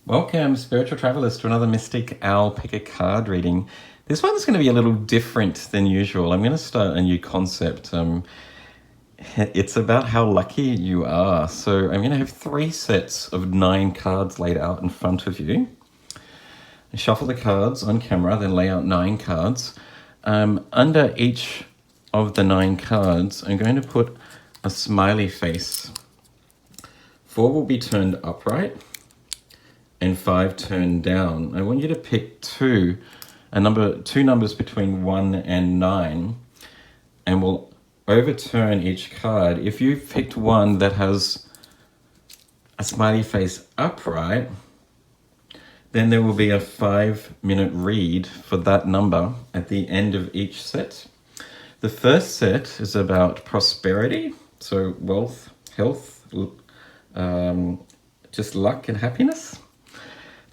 Welcome, spiritual travelers, to another Mystic Owl Pick a Card reading. This one's going to be a little different than usual. I'm going to start a new concept. It's about how lucky you are. So I'm going to have 3 sets of 9 cards laid out in front of you. Shuffle the cards on camera, then lay out 9 cards. Under each of the 9 cards, I'm going to put a smiley face. 4 will be turned upright and 5 turned down. I want you to pick two numbers between 1 and 9, and we'll overturn each card. If you've picked one that has a smiley face upright, then there will be a 5-minute read for that number at the end of each set. The first set is about prosperity, so wealth, health, just luck and happiness.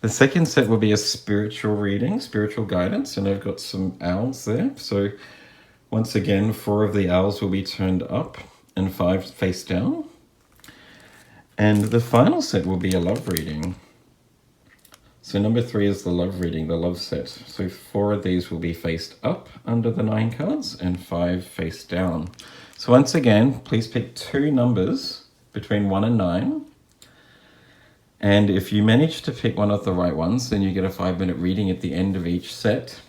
The second set will be a spiritual reading, spiritual guidance, and I've got some owls there. So once again, 4 of the owls will be turned up and 5 face down. And the final set will be a love reading. So number 3 is the love reading, the love set. So 4 of these will be faced up under the 9 cards and 5 face down. So once again, please pick 2 numbers between 1 and 9. And if you manage to pick one of the right ones, then you get a 5-minute reading at the end of each set.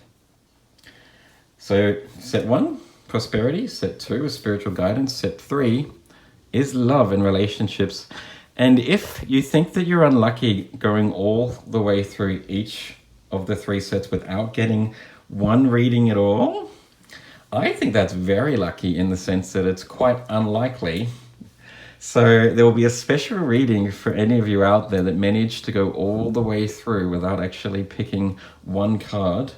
So set 1, prosperity. Set 2 is spiritual guidance. Set 3 is love and relationships. And if you think that you're unlucky going all the way through each of the 3 sets without getting one reading at all, I think that's very lucky in the sense that it's quite unlikely. So there will be a special reading for any of you out there that managed to go all the way through without actually picking one card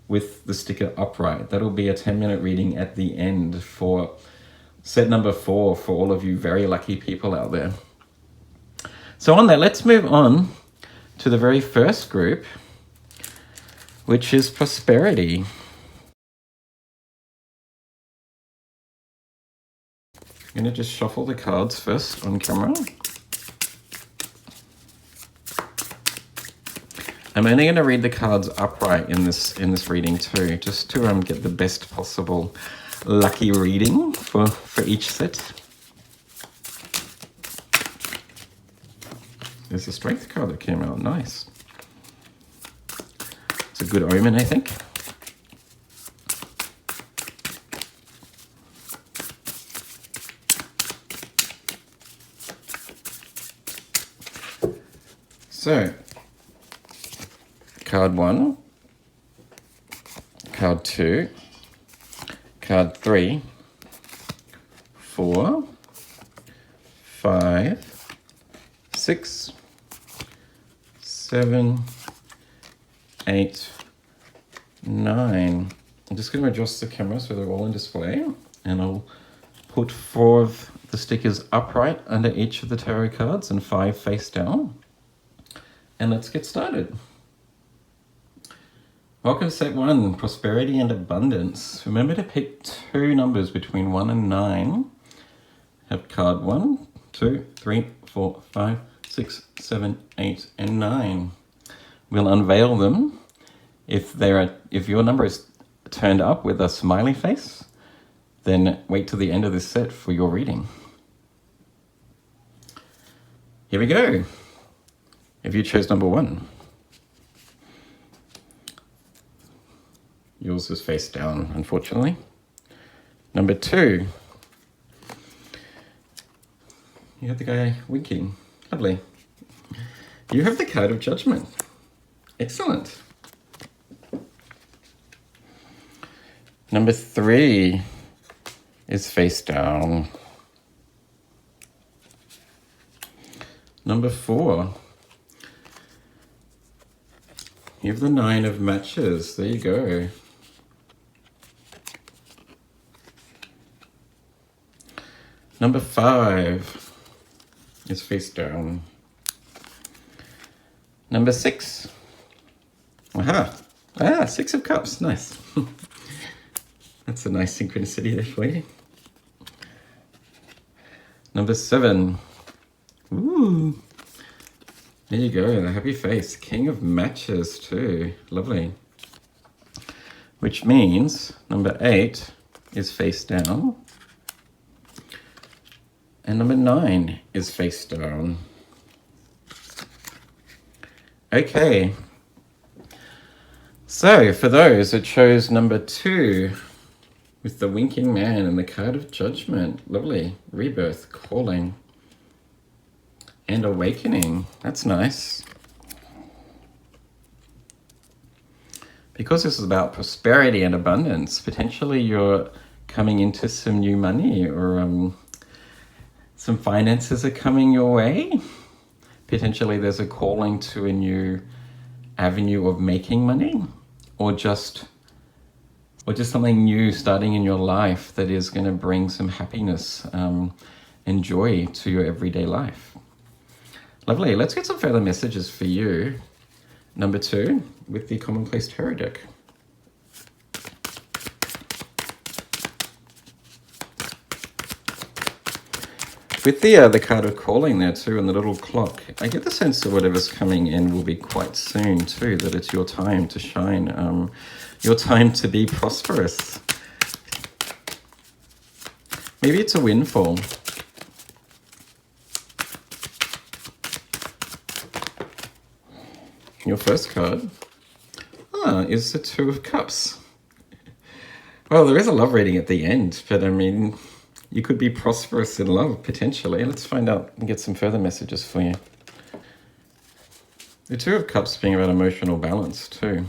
with the sticker upright. That'll be a 10-minute reading at the end for set number 4 for all of you very lucky people out there. So on that, let's move on to the very first group, which is prosperity. I'm going to just shuffle the cards first on camera. I'm only going to read the cards upright in this reading too, just to get the best possible lucky reading for each set. There's a strength card that came out, nice. It's a good omen, I think. So, card 1, card 2, card 3, 4, 5, 6, 7, 8, 9. I'm just going to adjust the camera so they're all in display, and I'll put 4 of the stickers upright under each of the tarot cards and 5 face down. And let's get started. Welcome to set 1, prosperity and abundance. Remember to pick 2 numbers between 1 and 9. Have card 1, 2, 3, 4, 5, 6, 7, 8, and 9. We'll unveil them. If your number is turned up with a smiley face, then wait till the end of this set for your reading. Here we go. If you chose number 1, yours is face down, unfortunately. Number 2, you have the guy winking. Lovely. You have the card of judgment. Excellent. Number 3 is face down. Number 4, you have the 9 of matches. There you go. Number 5 is face down. Number 6. Aha. 6 of cups. Nice. That's a nice synchronicity there for you. Number 7. Ooh. There you go, the happy face. King of matches too. Lovely. Which means number 8 is face down. And number 9 is face down. Okay. So for those that chose number 2 with the winking man and the card of judgment. Lovely. Rebirth, calling, and awakening. That's nice. Because this is about prosperity and abundance, potentially you're coming into some new money, or some finances are coming your way. Potentially there's a calling to a new avenue of making money, or just something new starting in your life that is going to bring some happiness and joy to your everyday life. Lovely. Let's get some further messages for you. Number 2 with the Commonplace Tarot deck. With the card of calling there too, and the little clock, I get the sense that whatever's coming in will be quite soon too, that it's your time to shine, your time to be prosperous. Maybe it's a windfall. Your first card is the 2 of Cups. Well, there is a love reading at the end, but I mean, you could be prosperous in love, potentially. Let's find out and get some further messages for you. The 2 of Cups being about emotional balance too.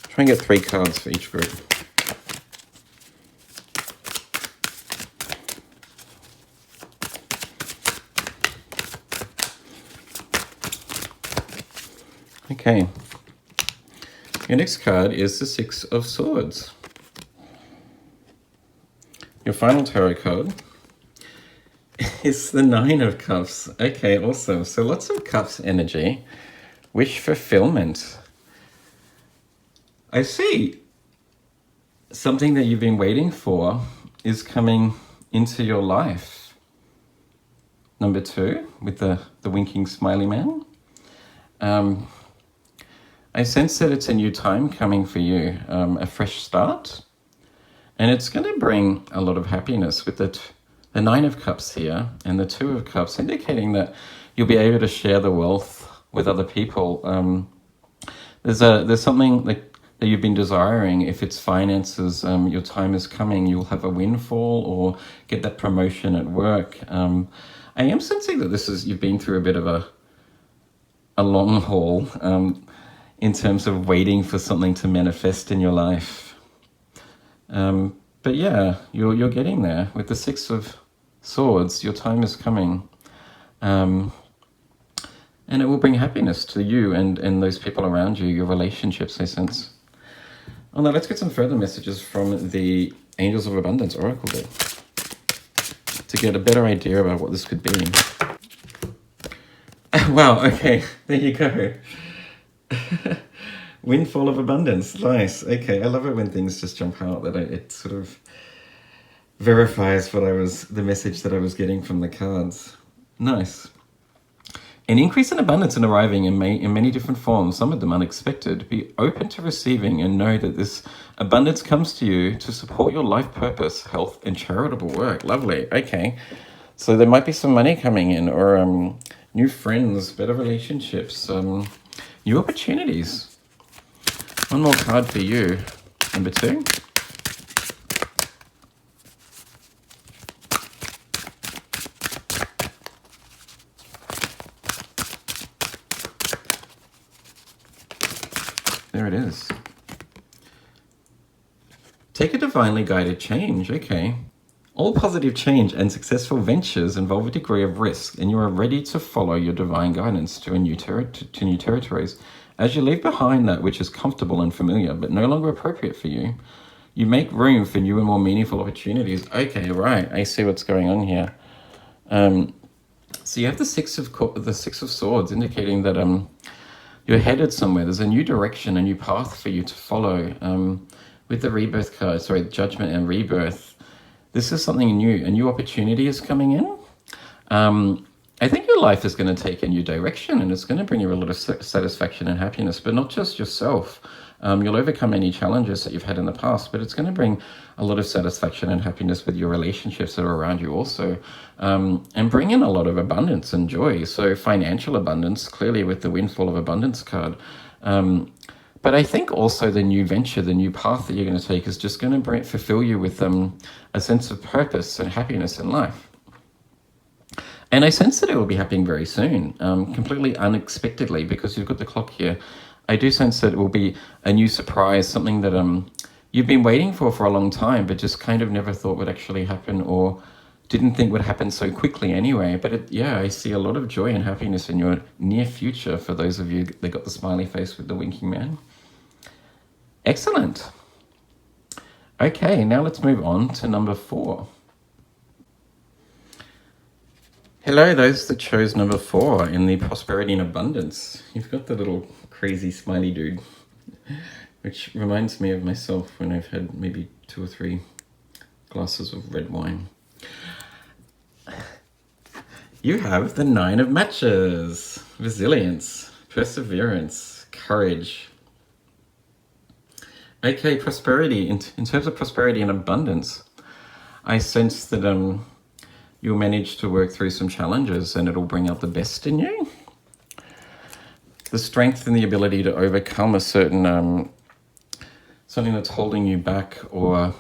Try and get 3 cards for each group. Okay, your next card is the 6 of Swords. Your final tarot card is the 9 of Cups. Okay, awesome. So lots of Cups energy. Wish fulfillment. I see something that you've been waiting for is coming into your life. Number 2 with the winking smiley man. I sense that it's a new time coming for you, a fresh start, and it's going to bring a lot of happiness with the 9 of Cups here and the 2 of Cups, indicating that you'll be able to share the wealth with other people. There's something that you've been desiring. If it's finances, your time is coming. You'll have a windfall or get that promotion at work. I am sensing that you've been through a bit of a long haul. In terms of waiting for something to manifest in your life. But yeah, you're getting there. With the 6 of Swords, your time is coming. And it will bring happiness to you and those people around you, your relationships, I sense. Oh, now let's get some further messages from the Angels of Abundance Oracle deck to get a better idea about what this could be. Wow, okay, there you go. Windfall of abundance. Nice. Okay, I love it when things just jump out, that it sort of verifies the message that I was getting from the cards. Nice. An increase in abundance and arriving in many different forms, some of them unexpected. Be open to receiving and know that this abundance comes to you to support your life purpose, health, and charitable work. Lovely. Okay. So there might be some money coming in, or new friends, better relationships, new opportunities. One more card for you, number 2. There it is. Take a divinely guided change. Okay. All positive change and successful ventures involve a degree of risk, and you are ready to follow your divine guidance to new territories. As you leave behind that which is comfortable and familiar, but no longer appropriate for you, you make room for new and more meaningful opportunities. Okay, right. I see what's going on here. So you have the 6 of Swords, indicating that you're headed somewhere. There's a new direction, a new path for you to follow. with the rebirth card, sorry, judgment and rebirth, this is something new. A new opportunity is coming in. I think your life is going to take a new direction, and it's going to bring you a lot of satisfaction and happiness, but not just yourself. You'll overcome any challenges that you've had in the past, but it's going to bring a lot of satisfaction and happiness with your relationships that are around you also, and bring in a lot of abundance and joy. So financial abundance, clearly with the windfall of abundance card. But I think also the new venture, the new path that you're going to take is just going to fulfill you with a sense of purpose and happiness in life. And I sense that it will be happening very soon, completely unexpectedly, because you've got the clock here. I do sense that it will be a new surprise, something that you've been waiting for a long time, but just kind of never thought would actually happen, or didn't think would happen so quickly anyway. But yeah, I see a lot of joy and happiness in your near future for those of you that got the smiley face with the winking man. Excellent. Okay, now let's move on to number 4. Hello, those that chose number 4 in the prosperity and abundance. You've got the little crazy smiley dude, which reminds me of myself when I've had maybe 2 or 3 glasses of red wine. You have the 9 of matches, resilience, perseverance, courage. Okay, prosperity. In terms of prosperity and abundance, I sense that you'll manage to work through some challenges and it'll bring out the best in you. The strength and the ability to overcome a certain, something that's holding you back or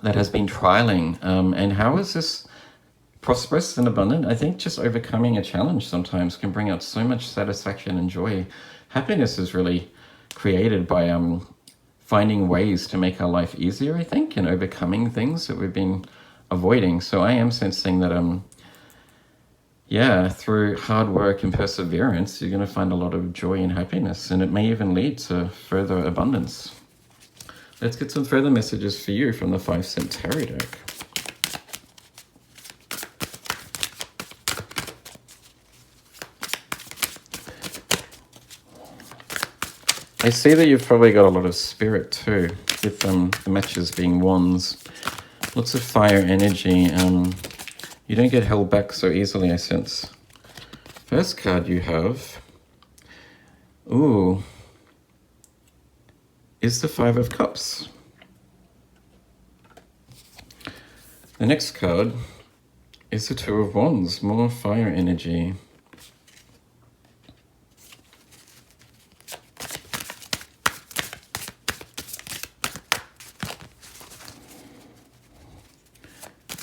that has been trialing. And how is this prosperous and abundant? I think just overcoming a challenge sometimes can bring out so much satisfaction and joy. Happiness is really created by finding ways to make our life easier, I think, and overcoming things that we've been avoiding. So I am sensing that through hard work and perseverance, you're going to find a lot of joy and happiness, and it may even lead to further abundance. Let's get some further messages for you from the 5-cent tarot deck. I see that you've probably got a lot of spirit too, with the matches being wands. Lots of fire energy. You don't get held back so easily, I sense. First card you have, is the 5 of Cups. The next card is the 2 of Wands, more fire energy.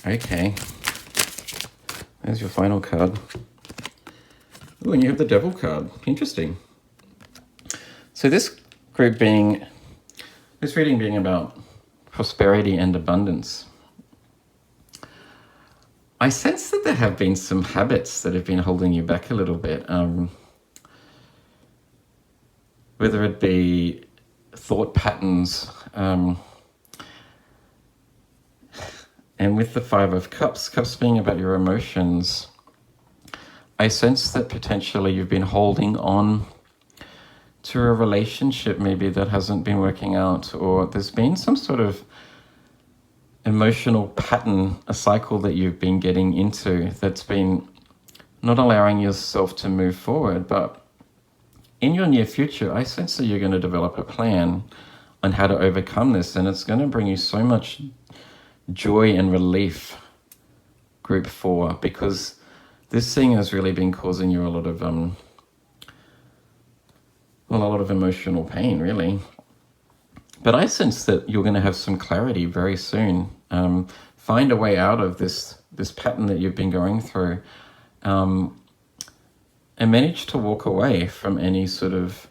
Okay, there's your final card. Oh, and you have the Devil card. Interesting. So this reading being about prosperity and abundance, I sense that there have been some habits that have been holding you back a little bit. Whether it be thought patterns, and with the 5 of Cups being about your emotions, I sense that potentially you've been holding on to a relationship maybe that hasn't been working out, or there's been some sort of emotional pattern, a cycle that you've been getting into that's been not allowing yourself to move forward. But in your near future, I sense that you're going to develop a plan on how to overcome this, and it's going to bring you so much joy and relief, group 4, because this thing has really been causing you a lot of emotional pain, really. But I sense that you're going to have some clarity very soon. Find a way out of this pattern that you've been going through, and manage to walk away from any sort of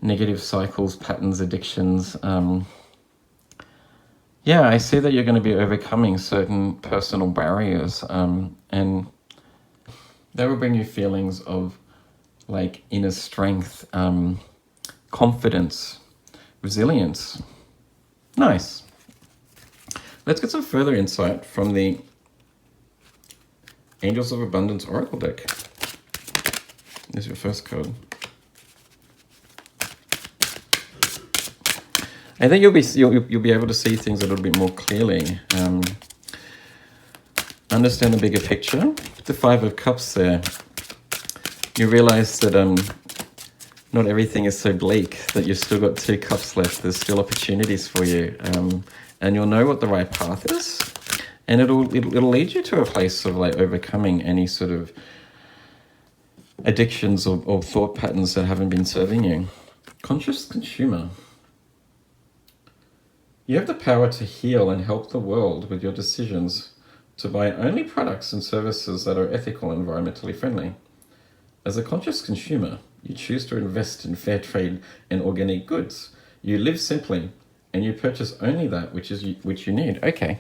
negative cycles, patterns, addictions. I see that you're going to be overcoming certain personal barriers, and that will bring you feelings of like inner strength, confidence, resilience. Nice. Let's get some further insight from the Angels of Abundance Oracle deck. There's your first card. I think you'll be able to see things a little bit more clearly. Understand the bigger picture. With the Five of Cups there, you realize that not everything is so bleak, that you've still got 2 cups left. There's still opportunities for you, and you'll know what the right path is, and it'll lead you to a place of like overcoming any sort of addictions or thought patterns that haven't been serving you. Conscious consumer. You have the power to heal and help the world with your decisions to buy only products and services that are ethical and environmentally friendly. As a conscious consumer, you choose to invest in fair trade and organic goods. You live simply, and you purchase only that which you need. Okay.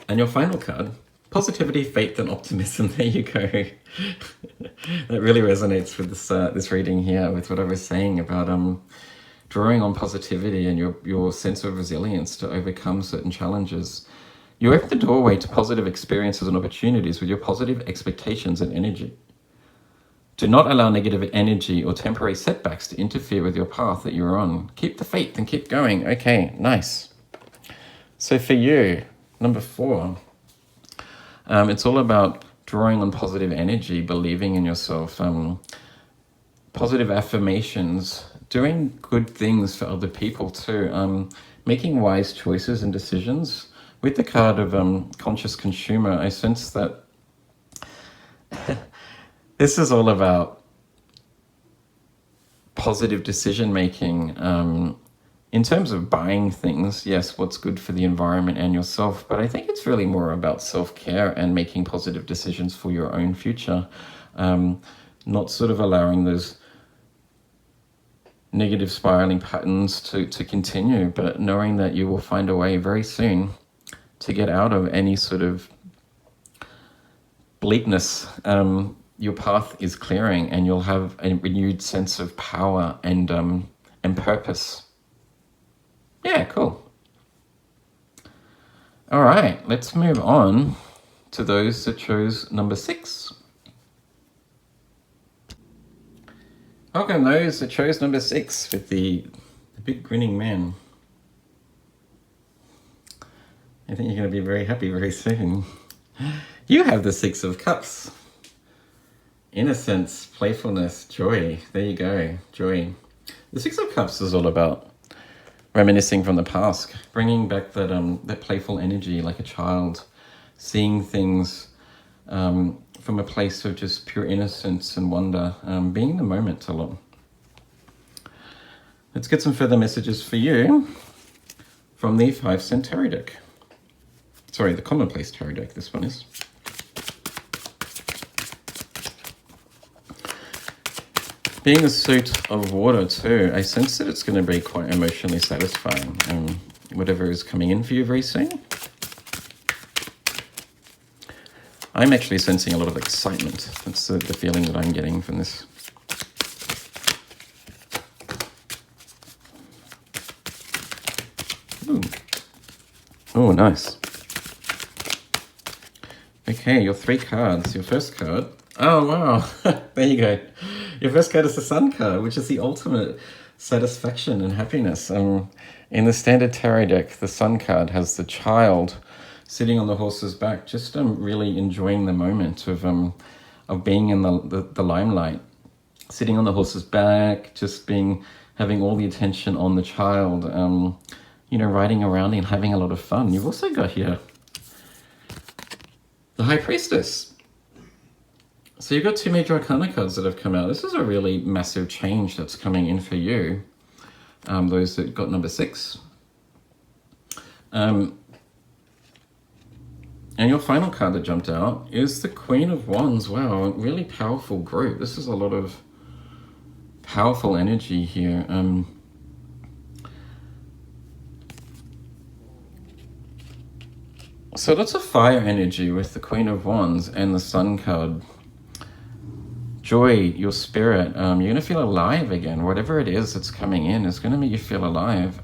And your final card, positivity, faith, and optimism. There you go. That really resonates with this reading here, with what I was saying about drawing on positivity and your sense of resilience to overcome certain challenges. You open the doorway to positive experiences and opportunities with your positive expectations and energy. Do not allow negative energy or temporary setbacks to interfere with your path that you're on. Keep the faith and keep going. Okay, nice. So for you, number 4, it's all about drawing on positive energy, believing in yourself, positive affirmations, doing good things for other people too, making wise choices and decisions. With the card of conscious consumer, I sense that this is all about positive decision making. In terms of buying things, yes, what's good for the environment and yourself, but I think it's really more about self-care and making positive decisions for your own future, not sort of allowing those negative spiraling patterns to continue, but knowing that you will find a way very soon to get out of any sort of bleakness. Your path is clearing, and you'll have a renewed sense of power and purpose. Yeah, cool. All right, let's move on to those that chose number 6. Welcome those that chose number 6 with the big grinning man. I think you're going to be very happy very soon. You have the 6 of Cups. Innocence, playfulness, joy. There you go, joy. The 6 of Cups is all about reminiscing from the past, bringing back that playful energy like a child, seeing things from a place of just pure innocence and wonder, being in the moment a lot. Let's get some further messages for you from the 5-cent tarot deck. Sorry, the commonplace tarot deck, this one is. Being a suit of water too, I sense that it's going to be quite emotionally satisfying, whatever is coming in for you very soon. I'm actually sensing a lot of excitement. That's the feeling that I'm getting from this. Ooh. Oh, nice. Okay, your 3 cards. Your first card. Oh, wow. There you go. Your first card is the Sun card, which is the ultimate satisfaction and happiness. In the standard tarot deck, the Sun card has the child sitting on the horse's back, just really enjoying the moment of being in the limelight, sitting on the horse's back, just having all the attention on the child, riding around and having a lot of fun. You've also got here the High Priestess. So you've got 2 major arcana cards that have come out. This is a really massive change that's coming in for you, those that got number 6. And your final card that jumped out is the Queen of Wands. Wow, a really powerful group. This is a lot of powerful energy here. So lots of fire energy with the Queen of Wands and the Sun card. Joy, your spirit, you're going to feel alive again. Whatever it is that's coming in is going to make you feel alive.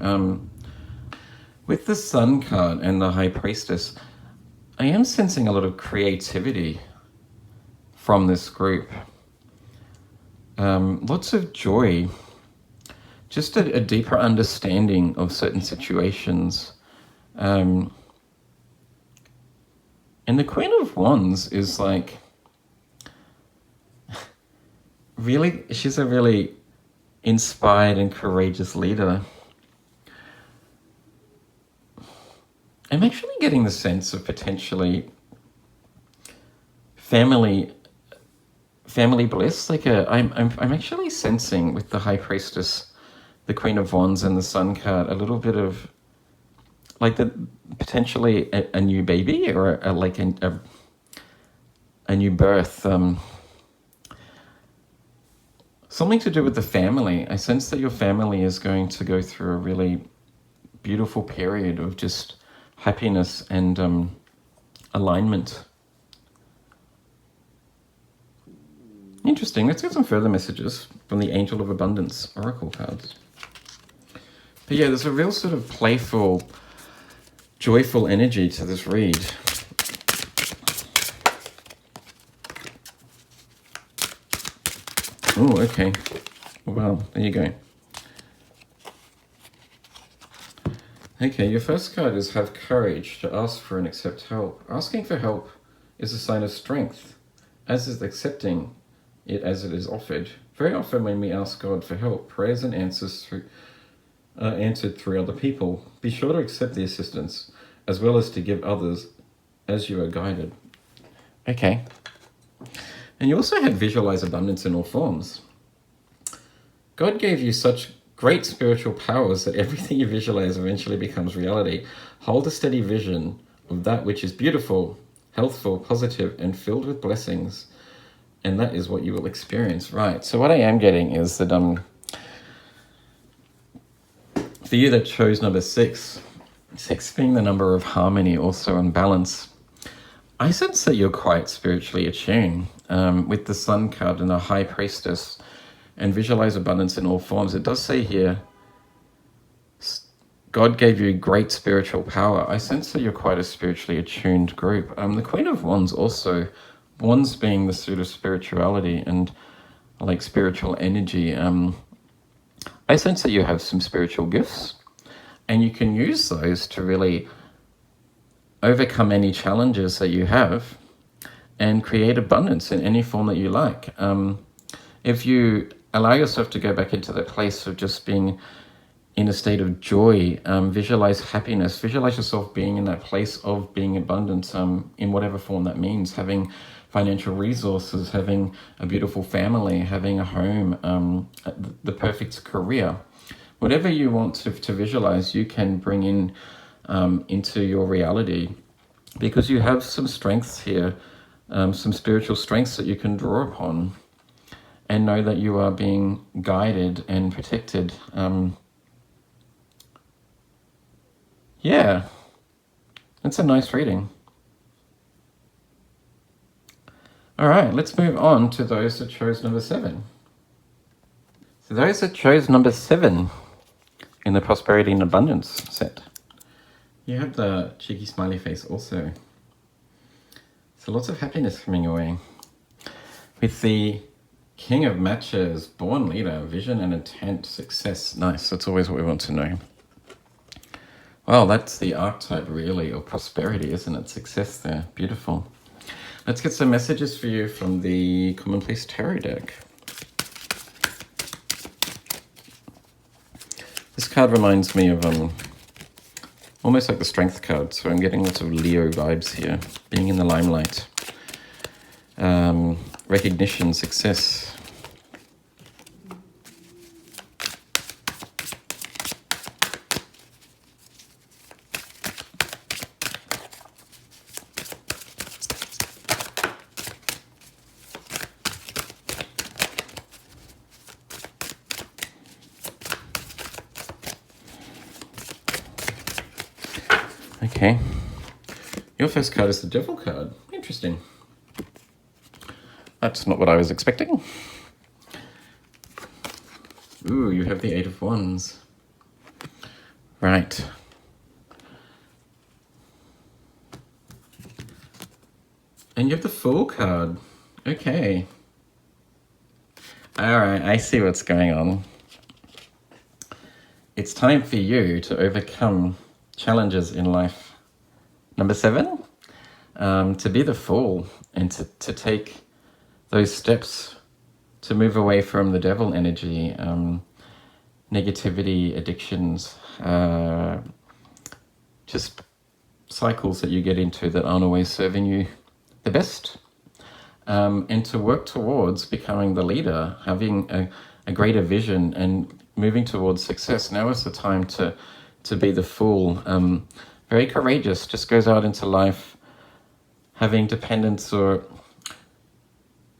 With the Sun card and the High Priestess, I am sensing a lot of creativity from this group. Lots of joy. just a deeper understanding of certain situations. And the Queen of Wands is like, really, she's a really inspired and courageous leader. I'm actually getting the sense of potentially family bliss. Like I'm actually sensing with the High Priestess, the Queen of Wands, and the Sun card a little bit of like the potentially a new baby or like a new birth. Something to do with the family. I sense that your family is going to go through a really beautiful period of just happiness and alignment. Interesting. Let's get some further messages from the Angel of Abundance Oracle cards. But yeah, there's a real sort of playful, joyful energy to this read. Oh, okay. Well, there you go. Okay, your first card is have courage to ask for and accept help. Asking for help is a sign of strength, as is accepting it as it is offered. Very often when we ask God for help, prayers and answers are answered through other people. Be sure to accept the assistance, as well as to give others as you are guided. Okay. And you also had visualize abundance in all forms. God gave you such great spiritual powers that everything you visualize eventually becomes reality. Hold a steady vision of that which is beautiful, healthful, positive, and filled with blessings. And that is what you will experience. Right. So what I am getting is that for you that chose number 6, 6 being the number of harmony, also in balance, I sense that you're quite spiritually attuned with the Sun card and the High Priestess and visualize abundance in all forms. It does say here, God gave you great spiritual power. I sense that you're quite a spiritually attuned group. The Queen of Wands also, Wands being the suit of spirituality and like spiritual energy. I sense that you have some spiritual gifts and you can use those to really overcome any challenges that you have and create abundance in any form that you like. If you allow yourself to go back into that place of just being in a state of joy, visualize happiness, visualize yourself being in that place of being abundant in whatever form that means, having financial resources, having a beautiful family, having a home, the perfect career. Whatever you want to visualize, you can bring in into your reality because you have some strengths here, some spiritual strengths that you can draw upon and know that you are being guided and protected. Yeah, that's a nice reading. All right, let's move on to those that chose number 7. So those that chose number 7 in the Prosperity and Abundance set, you have the cheeky smiley face also. So lots of happiness coming your way. With the King of Matches, born leader, vision and intent, success. Nice, that's always what we want to know. Well, that's the archetype really of prosperity, isn't it? Success there, beautiful. Let's get some messages for you from the Commonplace Tarot deck. This card reminds me of almost like the Strength card, so I'm getting lots of Leo vibes here, being in the limelight. Recognition, success. Okay. Your first card is the Devil card. Interesting. That's not what I was expecting. Ooh, you have the 8 of Wands. Right. And you have the Fool card. Okay. All right, I see what's going on. it's time for you to overcome challenges in life. Number 7, to be the fool and to take those steps to move away from the devil energy, negativity, addictions, just cycles that you get into that aren't always serving you the best. And to work towards becoming the leader, having a greater vision and moving towards success. Now is the time to be the fool. Very courageous, just goes out into life having dependence or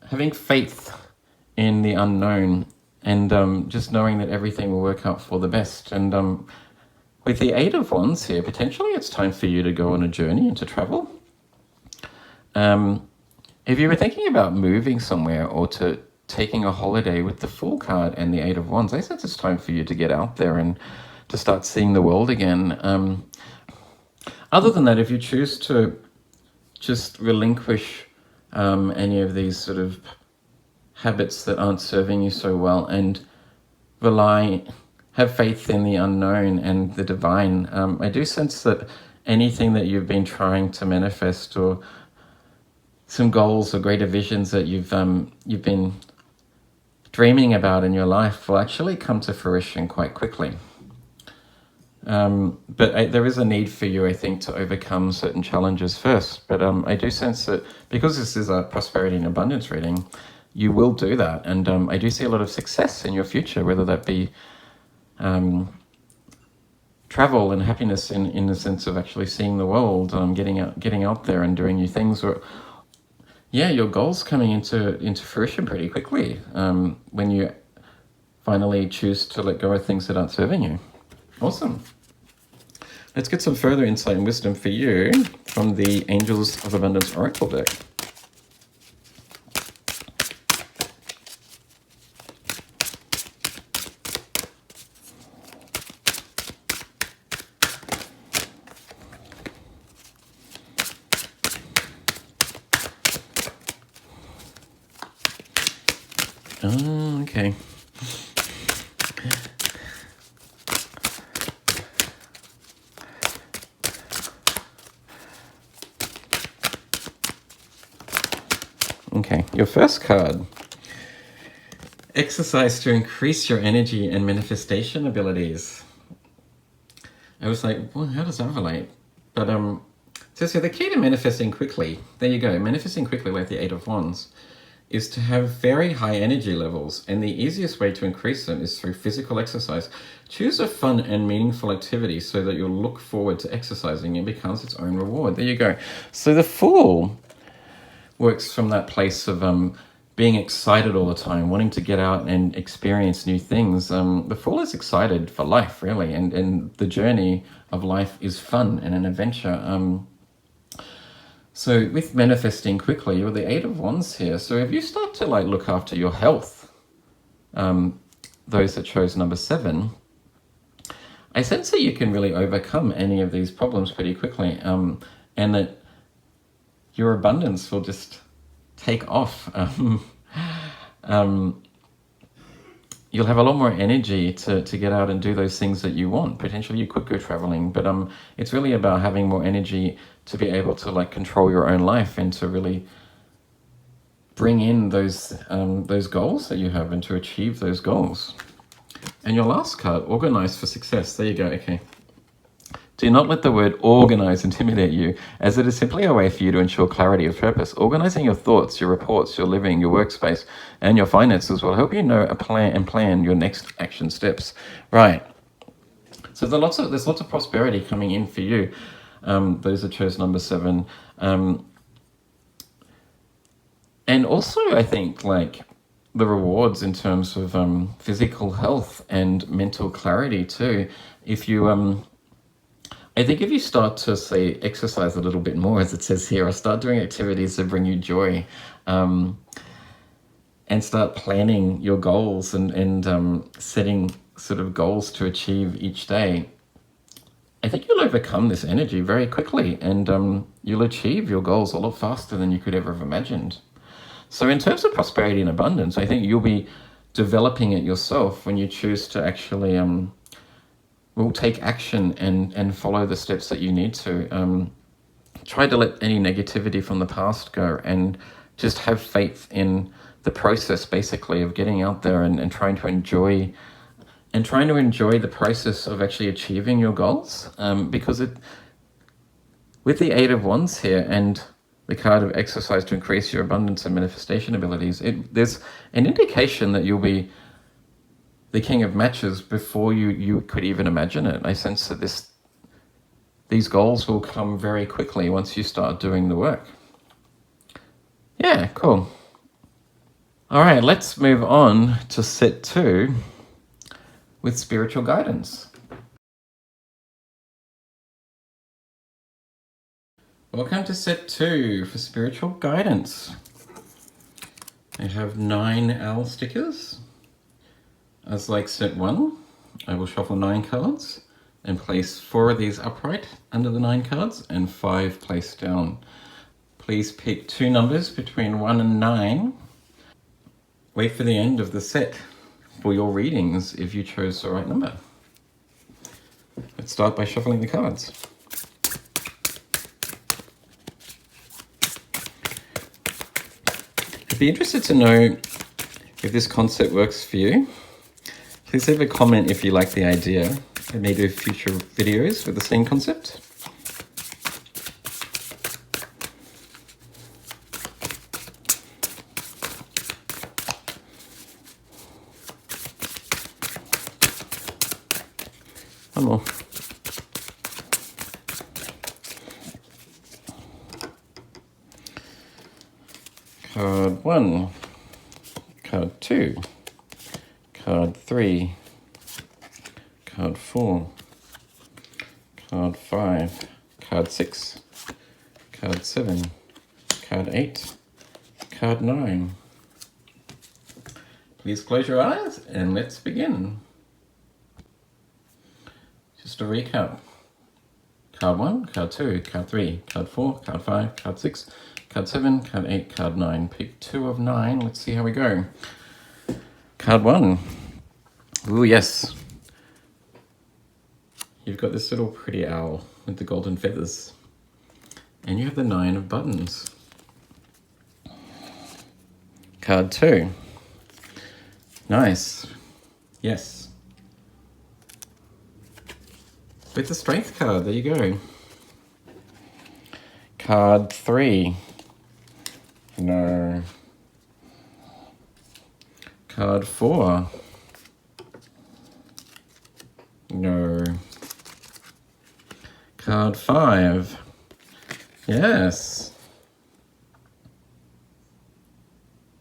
having faith in the unknown, and just knowing that everything will work out for the best. And with the 8 of Wands here, potentially it's time for you to go on a journey and to travel. If you were thinking about moving somewhere or to taking a holiday, with the Fool card and the 8 of Wands, I sense it's time for you to get out there and to start seeing the world again. Other than that, if you choose to just relinquish any of these sort of habits that aren't serving you so well and have faith in the unknown and the divine, I do sense that anything that you've been trying to manifest, or some goals or greater visions that you've been dreaming about in your life, will actually come to fruition quite quickly. But there is a need for you, I think, to overcome certain challenges first. But I do sense that because this is a prosperity and abundance reading, you will do that. And I do see a lot of success in your future, whether that be travel and happiness in the sense of actually seeing the world, getting out there and doing new things, or your goals coming into fruition pretty quickly when you finally choose to let go of things that aren't serving you. Awesome. Let's get some further insight and wisdom for you from the Angels of Abundance Oracle deck. Oh, okay. Okay, your first card. Exercise to increase your energy and manifestation abilities. I was like, well, how does that relate? But so the key to manifesting quickly, there you go, manifesting quickly like the 8 of Wands, is to have very high energy levels, and the easiest way to increase them is through physical exercise. Choose a fun and meaningful activity so that you'll look forward to exercising. It becomes its own reward. There you go. So the Fool works from that place of being excited all the time, wanting to get out and experience new things. The Fool is excited for life, really, and the journey of life is fun and an adventure. So with manifesting quickly, you're the 8 of Wands here. So if you start to look after your health, those that chose number 7, I sense that you can really overcome any of these problems pretty quickly, and that your abundance will just take off. You'll have a lot more energy to get out and do those things that you want. Potentially you could go traveling, but it's really about having more energy to be able to control your own life and to really bring in those goals that you have and to achieve those goals. And your last card, organize for success. There you go. Okay. Do not let the word organize intimidate you, as it is simply a way for you to ensure clarity of purpose. Organizing your thoughts, your reports, your living, your workspace, and your finances will help you know a plan and plan your next action steps. Right. So there's lots of prosperity coming in for you. Those that chose number 7. And also, I think, the rewards in terms of physical health and mental clarity too. I think if you start to, say, exercise a little bit more, as it says here, or start doing activities that bring you joy, and start planning your goals and setting sort of goals to achieve each day, I think you'll overcome this energy very quickly, and you'll achieve your goals a lot faster than you could ever have imagined. So in terms of prosperity and abundance, I think you'll be developing it yourself when you choose to actually will take action and follow the steps that you need to. Try to let any negativity from the past go and just have faith in the process, basically, of getting out there and trying to enjoy the process of actually achieving your goals. Because with the Eight of Wands here and the card of exercise to increase your abundance and manifestation abilities, there's an indication that you'll be the king of matches before you could even imagine it. I sense that these goals will come very quickly once you start doing the work. Yeah, cool. All right, let's move on to set 2 with spiritual guidance. Welcome to set 2 for spiritual guidance. I have 9 owl stickers. As like set 1, I will shuffle 9 cards and place 4 of these upright under the 9 cards and 5 placed down. Please pick 2 numbers between 1 and 9. Wait for the end of the set for your readings if you chose the right number. Let's start by shuffling the cards. I'd be interested to know if this concept works for you. Please leave a comment if you like the idea. I may do future videos with the same concept. One more. Card 1, card 2, card 3, card 4, card 5, card 6, card 7, card 8, card 9. Please close your eyes and let's begin. Just a recap. Card 1, card 2, card 3, card 4, card 5, card 6, card 7, card 8, card 9. Pick 2 of 9. Let's see how we go. Card 1. Ooh, yes. You've got this little pretty owl with the golden feathers. And you have the 9 of buttons. Card 2. Nice. Yes. With the strength card, there you go. Card 3. No. Card 4. No. Card 5. Yes.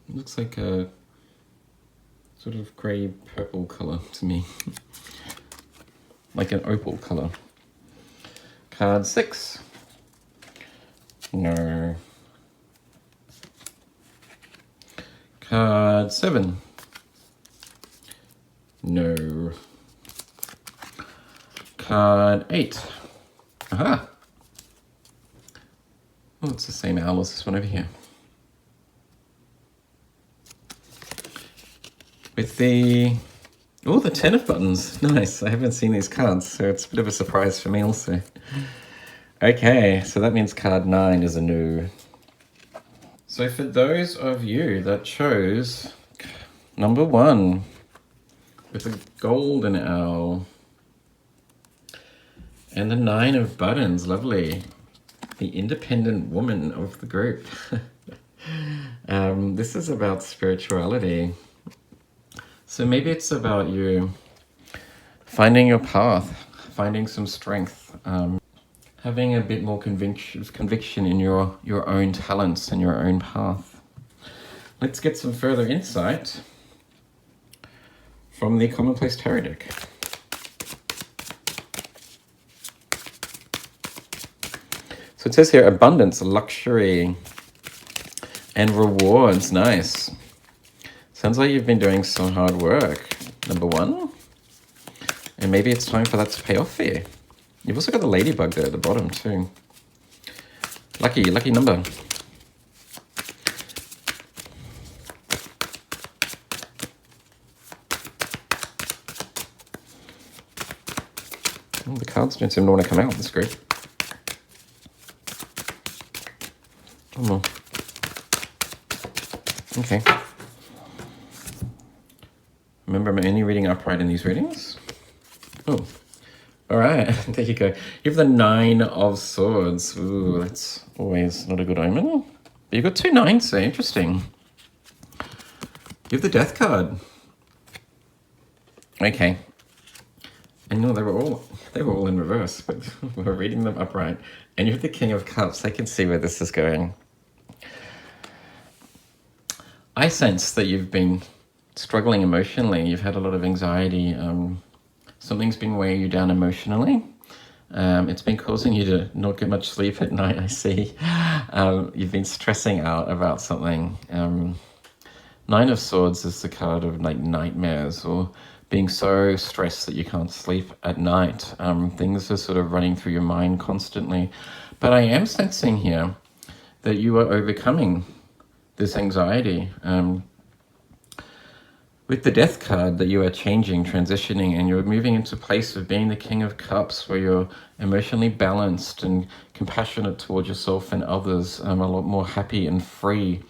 Looks like a sort of grey purple colour to me. Like an opal colour. Card 6. No. Card 7. No. Card 8. Aha. Oh, it's the same owl as this one over here. With the 10 of buttons. Nice. I haven't seen these cards, so it's a bit of a surprise for me also. Okay, so that means card 9 is a no. So for those of you that chose number 1 with the golden owl and the 9 of buttons, lovely. The independent woman of the group. This is about spirituality. So maybe it's about you finding your path, finding some strength, having a bit more conviction in your own talents and your own path. Let's get some further insight from the Commonplace Tarot deck. So it says here, abundance, luxury, and rewards. Nice. Sounds like you've been doing some hard work, number 1. And maybe it's time for that to pay off for you. You've also got the ladybug there at the bottom too. Lucky number. The cards don't seem to want to come out. That's great. One more. Okay. Remember, I'm only reading upright in these readings. Oh, all right. There you go. You have the 9 of Swords. Ooh, that's always not a good omen. But you've got 2 9s, so interesting. You have the Death card. Okay. And no, they were all in reverse, but we're reading them upright. And you have the King of Cups. I can see where this is going. I sense that you've been struggling emotionally. You've had a lot of anxiety. Something's been weighing you down emotionally. It's been causing you to not get much sleep at night, I see. You've been stressing out about something. 9 of Swords is the card of like nightmares or being so stressed that you can't sleep at night. Things are sort of running through your mind constantly. But I am sensing here that you are overcoming this anxiety. With the Death card, that you are changing, transitioning, and you're moving into a place of being the King of Cups, where you're emotionally balanced and compassionate towards yourself and others, a lot more happy and free.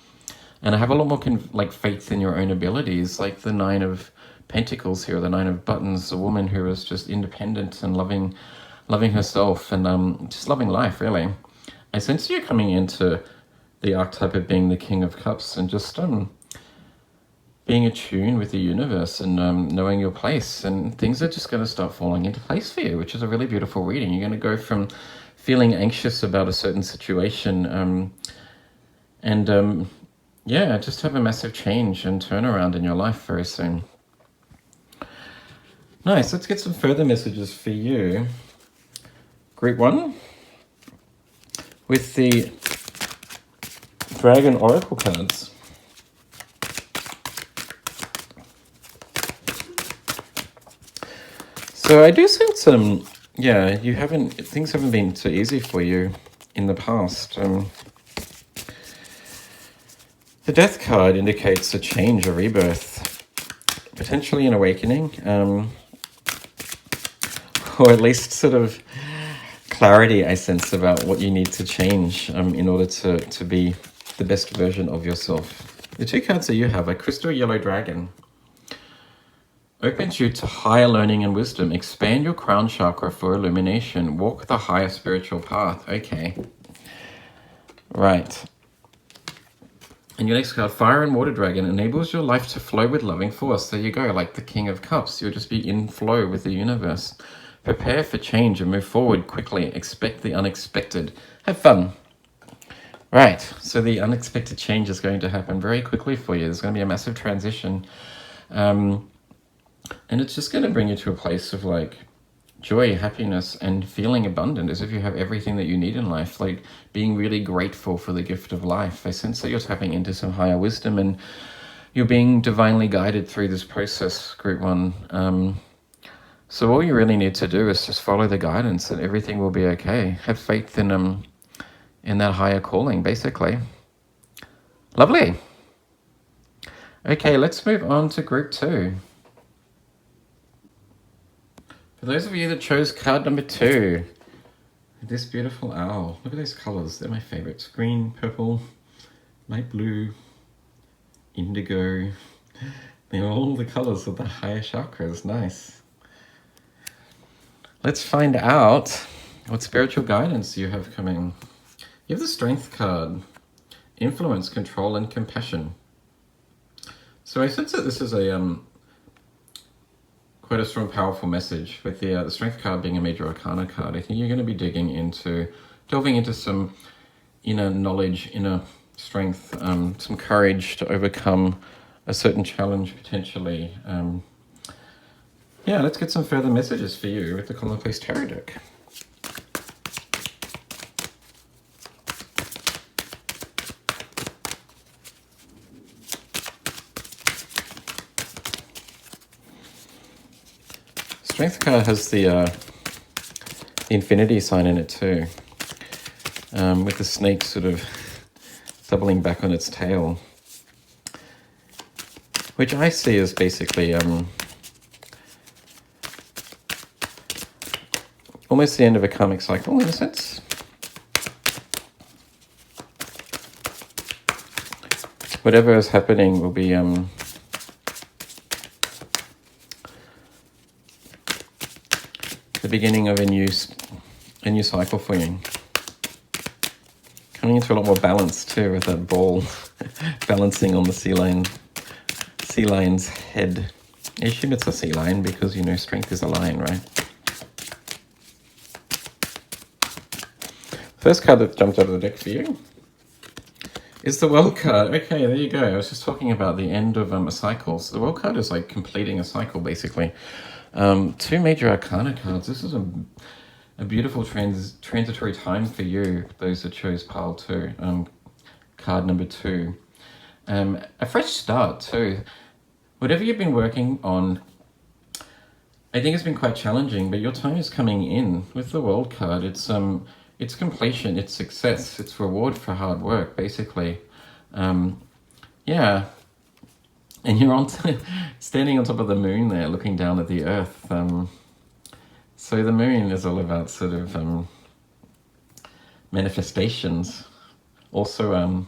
And I have a lot more faith in your own abilities, like the 9 of Pentacles here, the 9 of Buttons, a woman who is just independent and loving herself and just loving life, really. I sense you're coming into the archetype of being the King of Cups and just being attuned with the universe and knowing your place, and things are just going to start falling into place for you, which is a really beautiful reading. You're going to go from feeling anxious about a certain situation yeah, just have a massive change and turnaround in your life very soon. Nice. Let's get some further messages for you. Group 1 with the Dragon Oracle cards. So I do sense things haven't been so easy for you in the past. The Death card indicates a change, a rebirth, potentially an awakening, or at least sort of clarity, I sense, about what you need to change in order to be the best version of yourself. The 2 cards that you have are Crystal Yellow Dragon. Opens you to higher learning and wisdom. Expand your crown chakra for illumination. Walk the higher spiritual path. Okay. Right. And your next card, Fire and Water Dragon, enables your life to flow with loving force. There you go, like the King of Cups. You'll just be in flow with the universe. Prepare for change and move forward quickly. Expect the unexpected. Have fun. Right, so the unexpected change is going to happen very quickly for you. There's going to be a massive transition. And it's just going to bring you to a place of joy, happiness, and feeling abundant, as if you have everything that you need in life, like being really grateful for the gift of life. I sense that you're tapping into some higher wisdom and you're being divinely guided through this process, Group 1. So all you really need to do is just follow the guidance and everything will be okay. Have faith in that higher calling, basically. Lovely. Okay, let's move on to Group 2. For those of you that chose card number 2, this beautiful owl. Look at those colors. They're my favorites. Green, purple, light blue, indigo. They're all the colors of the higher chakras. Nice. Let's find out what spiritual guidance you have coming. You have the Strength card. Influence, control, and compassion. So I sense that this is quite a strong, powerful message, with the Strength card being a major arcana card. I think you're going to be delving into some inner knowledge, inner strength, some courage to overcome a certain challenge, potentially. Yeah, let's get some further messages for you with the Commonplace Tarot deck. Strength card has the infinity sign in it too, with the snake sort of doubling back on its tail, which I see as basically almost the end of a karmic cycle in a sense. Whatever is happening will be the beginning of a new cycle for you. Coming into a lot more balance too, with that ball balancing on the sea lion's head. I assume it's a sea lion because, you know, strength is a lion, right? First card that jumped out of the deck for you is the World card. Okay, there you go. I was just talking about the end of a cycle. So the World card is like completing a cycle, basically. Two major arcana cards. This is a beautiful transitory time for you, those that chose pile 2, card number 2. A fresh start too. Whatever you've been working on, I think it's been quite challenging, but your time is coming in with the World card. It's completion, it's success, it's reward for hard work, basically. Yeah. And you're standing on top of the moon there, looking down at the earth. So the moon is all about sort of manifestations. Also,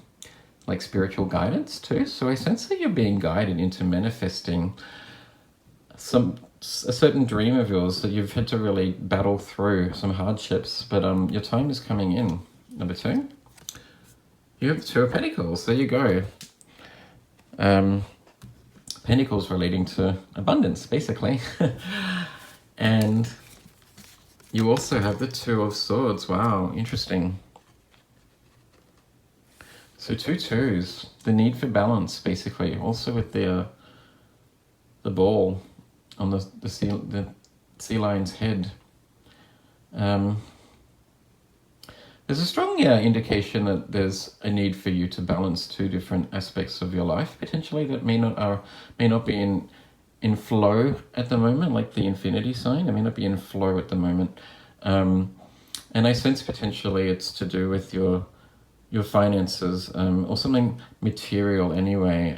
like spiritual guidance too. So I sense that you're being guided into manifesting a certain dream of yours that you've had to really battle through some hardships, but your time is coming in. Number 2, you have the 2 of Pentacles. There you go. Pentacles relating to abundance, basically. And you also have the 2 of Swords. Wow, interesting. So 2 2s, the need for balance, basically. Also with the ball on the sea lion's head. There's a strong indication that there's a need for you to balance 2 different aspects of your life, potentially, that may not be in flow at the moment, like the infinity sign. It may not be in flow at the moment. And I sense potentially it's to do with your finances, or something material anyway.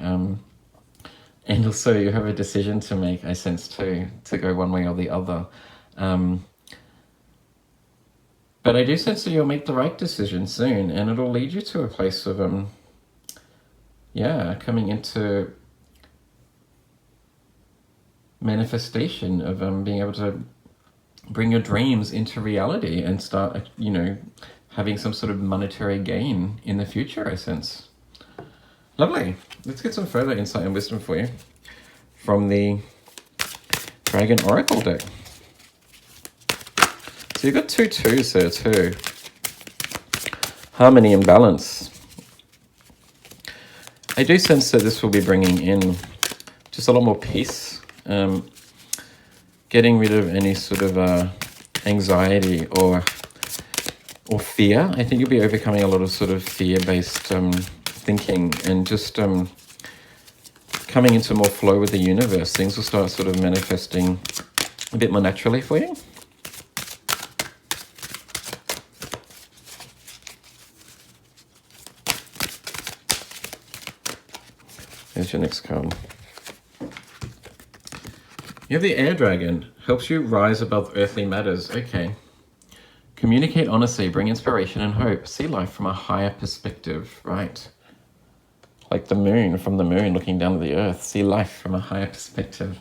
And also you have a decision to make, I sense, to go one way or the other. But I do sense that you'll make the right decision soon, and it'll lead you to a place of, coming into manifestation of being able to bring your dreams into reality and start, having some sort of monetary gain in the future, I sense. Lovely. Let's get some further insight and wisdom for you from the Dragon Oracle deck. So you've got 2 2s there too. Harmony and balance. I do sense that this will be bringing in just a lot more peace, getting rid of any sort of anxiety or fear. I think you'll be overcoming a lot of sort of fear-based thinking, and just coming into more flow with the universe. Things will start sort of manifesting a bit more naturally for you. Here's your next card. You have the Air Dragon. Helps you rise above earthly matters. Okay. Communicate honestly, bring inspiration and hope. See life from a higher perspective. Right. Like the moon, from the moon looking down at the earth. See life from a higher perspective.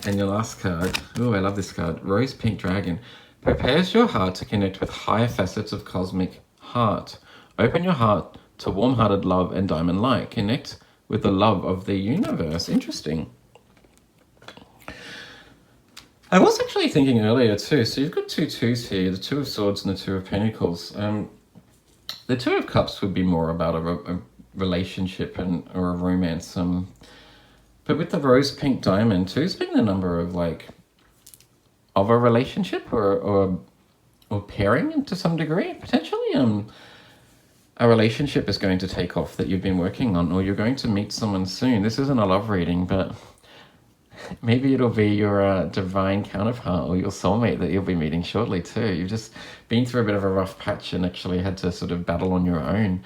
And your last card. Oh, I love this card. Rose Pink Dragon. Prepares your heart to connect with higher facets of cosmic heart. Open your heart to warm-hearted love and diamond light. Connect with the love of the universe. Interesting. I was actually thinking earlier too, so you've got 2 2s here, the 2 of Swords and the 2 of Pentacles. The 2 of Cups would be more about a relationship or a romance. But with the Rose Pink Diamond, 2's been the number of of a relationship or pairing to some degree, potentially. A relationship is going to take off that you've been working on, or you're going to meet someone soon. This isn't a love reading, but maybe it'll be your divine counterpart or your soulmate that you'll be meeting shortly too. You've just been through a bit of a rough patch and actually had to sort of battle on your own.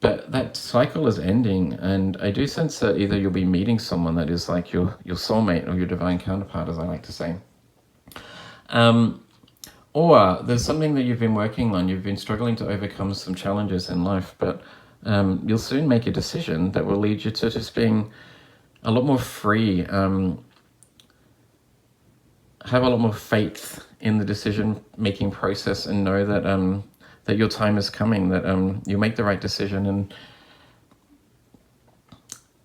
But that cycle is ending, and I do sense that either you'll be meeting someone that is like your soulmate or your divine counterpart, as I like to say. Or there's something that you've been working on. You've been struggling to overcome some challenges in life, but you'll soon make a decision that will lead you to just being a lot more free, have a lot more faith in the decision-making process, and know that that your time is coming, that you make the right decision, and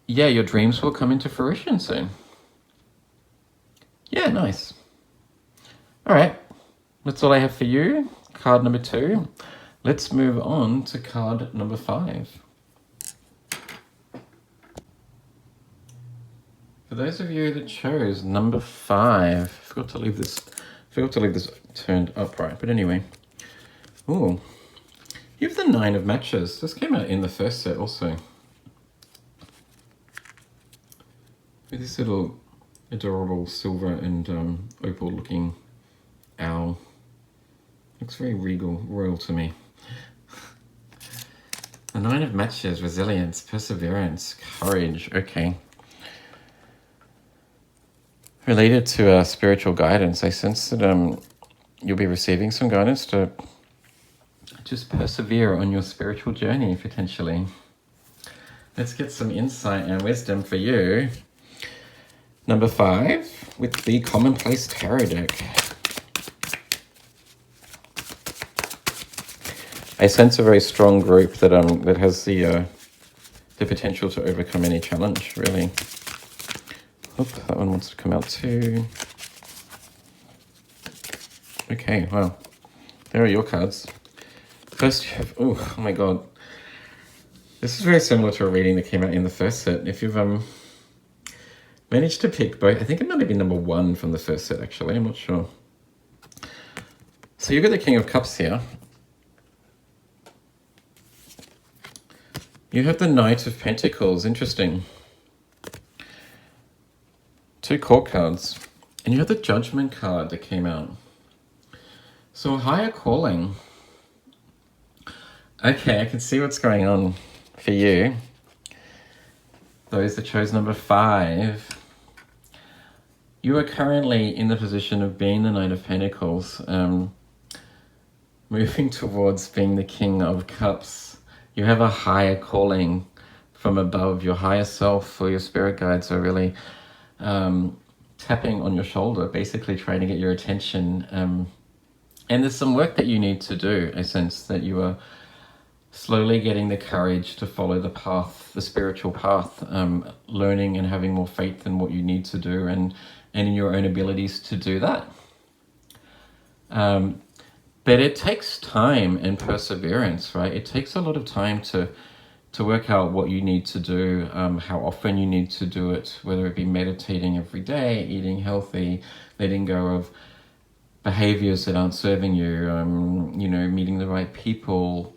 yeah, your dreams will come into fruition soon. Yeah, nice. All right, that's all I have for you. Card number 2. Let's move on to card number 5. For those of you that chose number 5, forgot to leave this turned upright. But anyway, ooh, you have the 9 of matches. This came out in the first set also. With this little adorable silver and opal-looking owl. Looks very regal, royal to me. The 9 of matches, resilience, perseverance, courage. Okay. Related to spiritual guidance, I sense that you'll be receiving some guidance to just persevere on your spiritual journey, potentially. Let's get some insight and wisdom for you. Number 5, with the Commonplace Tarot deck. I sense a very strong group that that has the potential to overcome any challenge, really. Oop, that one wants to come out too. Okay, well, there are your cards. First you have, oh my god. This is very similar to a reading that came out in the first set. If you've managed to pick both, I think it might have been number 1 from the first set actually, I'm not sure. So you've got the King of Cups here. You have the Knight of Pentacles, interesting. 2 court cards. And you have the Judgment card that came out. So higher calling. Okay, I can see what's going on for you. Those that chose number 5. You are currently in the position of being the Knight of Pentacles, moving towards being the King of Cups. You have a higher calling from above. Your higher self or your spirit guides are really tapping on your shoulder, basically trying to get your attention. And there's some work that you need to do. I sense that you are slowly getting the courage to follow the path, the spiritual path, learning and having more faith in what you need to do and in your own abilities to do that. But it takes time and perseverance, right? It takes a lot of time to work out what you need to do, how often you need to do it, whether it be meditating every day, eating healthy, letting go of behaviors that aren't serving you, you know, meeting the right people,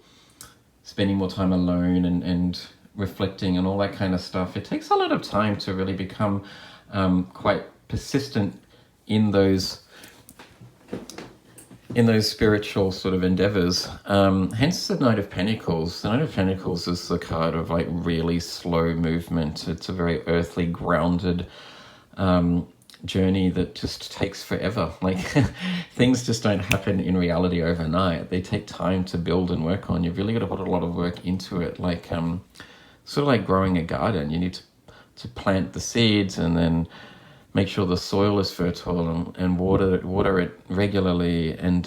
spending more time alone and reflecting and all that kind of stuff. It takes a lot of time to really become quite persistent in those spiritual sort of endeavors. Hence the Knight of Pentacles. The Knight of Pentacles is the card of like really slow movement. It's a very earthly, grounded journey that just takes forever. Like things just don't happen in reality overnight. They take time to build and work on. You've really got to put a lot of work into it. Like sort of like growing a garden. You need to plant the seeds and then make sure the soil is fertile and water it regularly and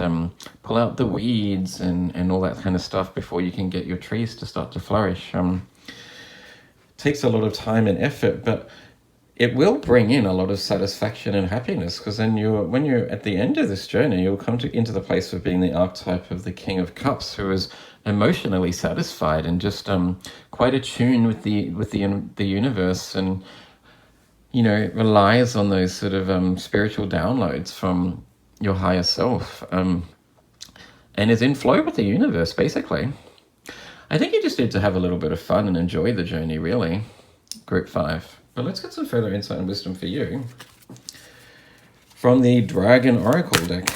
pull out the weeds and all that kind of stuff before you can get your trees to start to flourish. It takes a lot of time and effort, but it will bring in a lot of satisfaction and happiness, because then when you're at the end of this journey, you'll come into the place of being the archetype of the King of Cups, who is emotionally satisfied and just quite attuned with the universe, and you know, relies on those sort of spiritual downloads from your higher self, and is in flow with the universe, basically. I think you just need to have a little bit of fun and enjoy the journey, really. Group 5. But let's get some further insight and wisdom for you from the Dragon Oracle deck.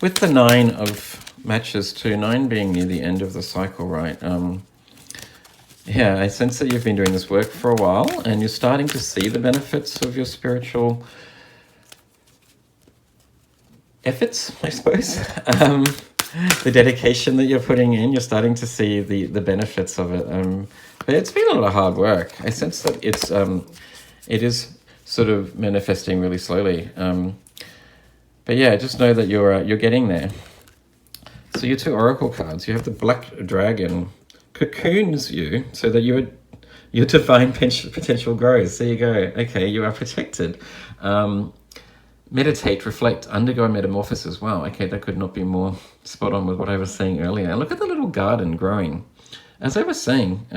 with the 9 of matches too, 9 being near the end of the cycle, right? Yeah, I sense that you've been doing this work for a while and you're starting to see the benefits of your spiritual efforts, I suppose. The dedication that you're putting in, you're starting to see the benefits of it. But it's been a lot of hard work. I sense that it is sort of manifesting really slowly. But yeah, just know that you're getting there. So your 2 oracle cards, you have the Black Dragon cocoons you so that your divine potential grows. There you go. Okay, you are protected. Meditate, reflect, undergo metamorphosis. Wow, okay, that could not be more spot on with what I was saying earlier. Look at the little garden growing. As I was saying,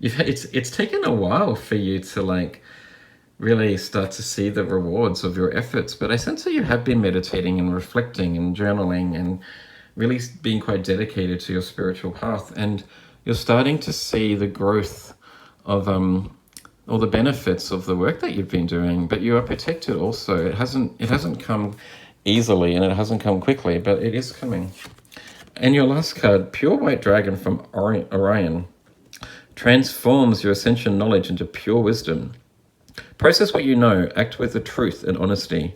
it's taken a while for you to like really start to see the rewards of your efforts, but I sense that you have been meditating and reflecting and journaling and really being quite dedicated to your spiritual path, and you're starting to see the growth of all the benefits of the work that you've been doing. But you are protected also. It hasn't come easily and it hasn't come quickly, but it is coming. And your last card, Pure White Dragon from Orion, transforms your ascension knowledge into pure wisdom. Process what you know, act with the truth and honesty.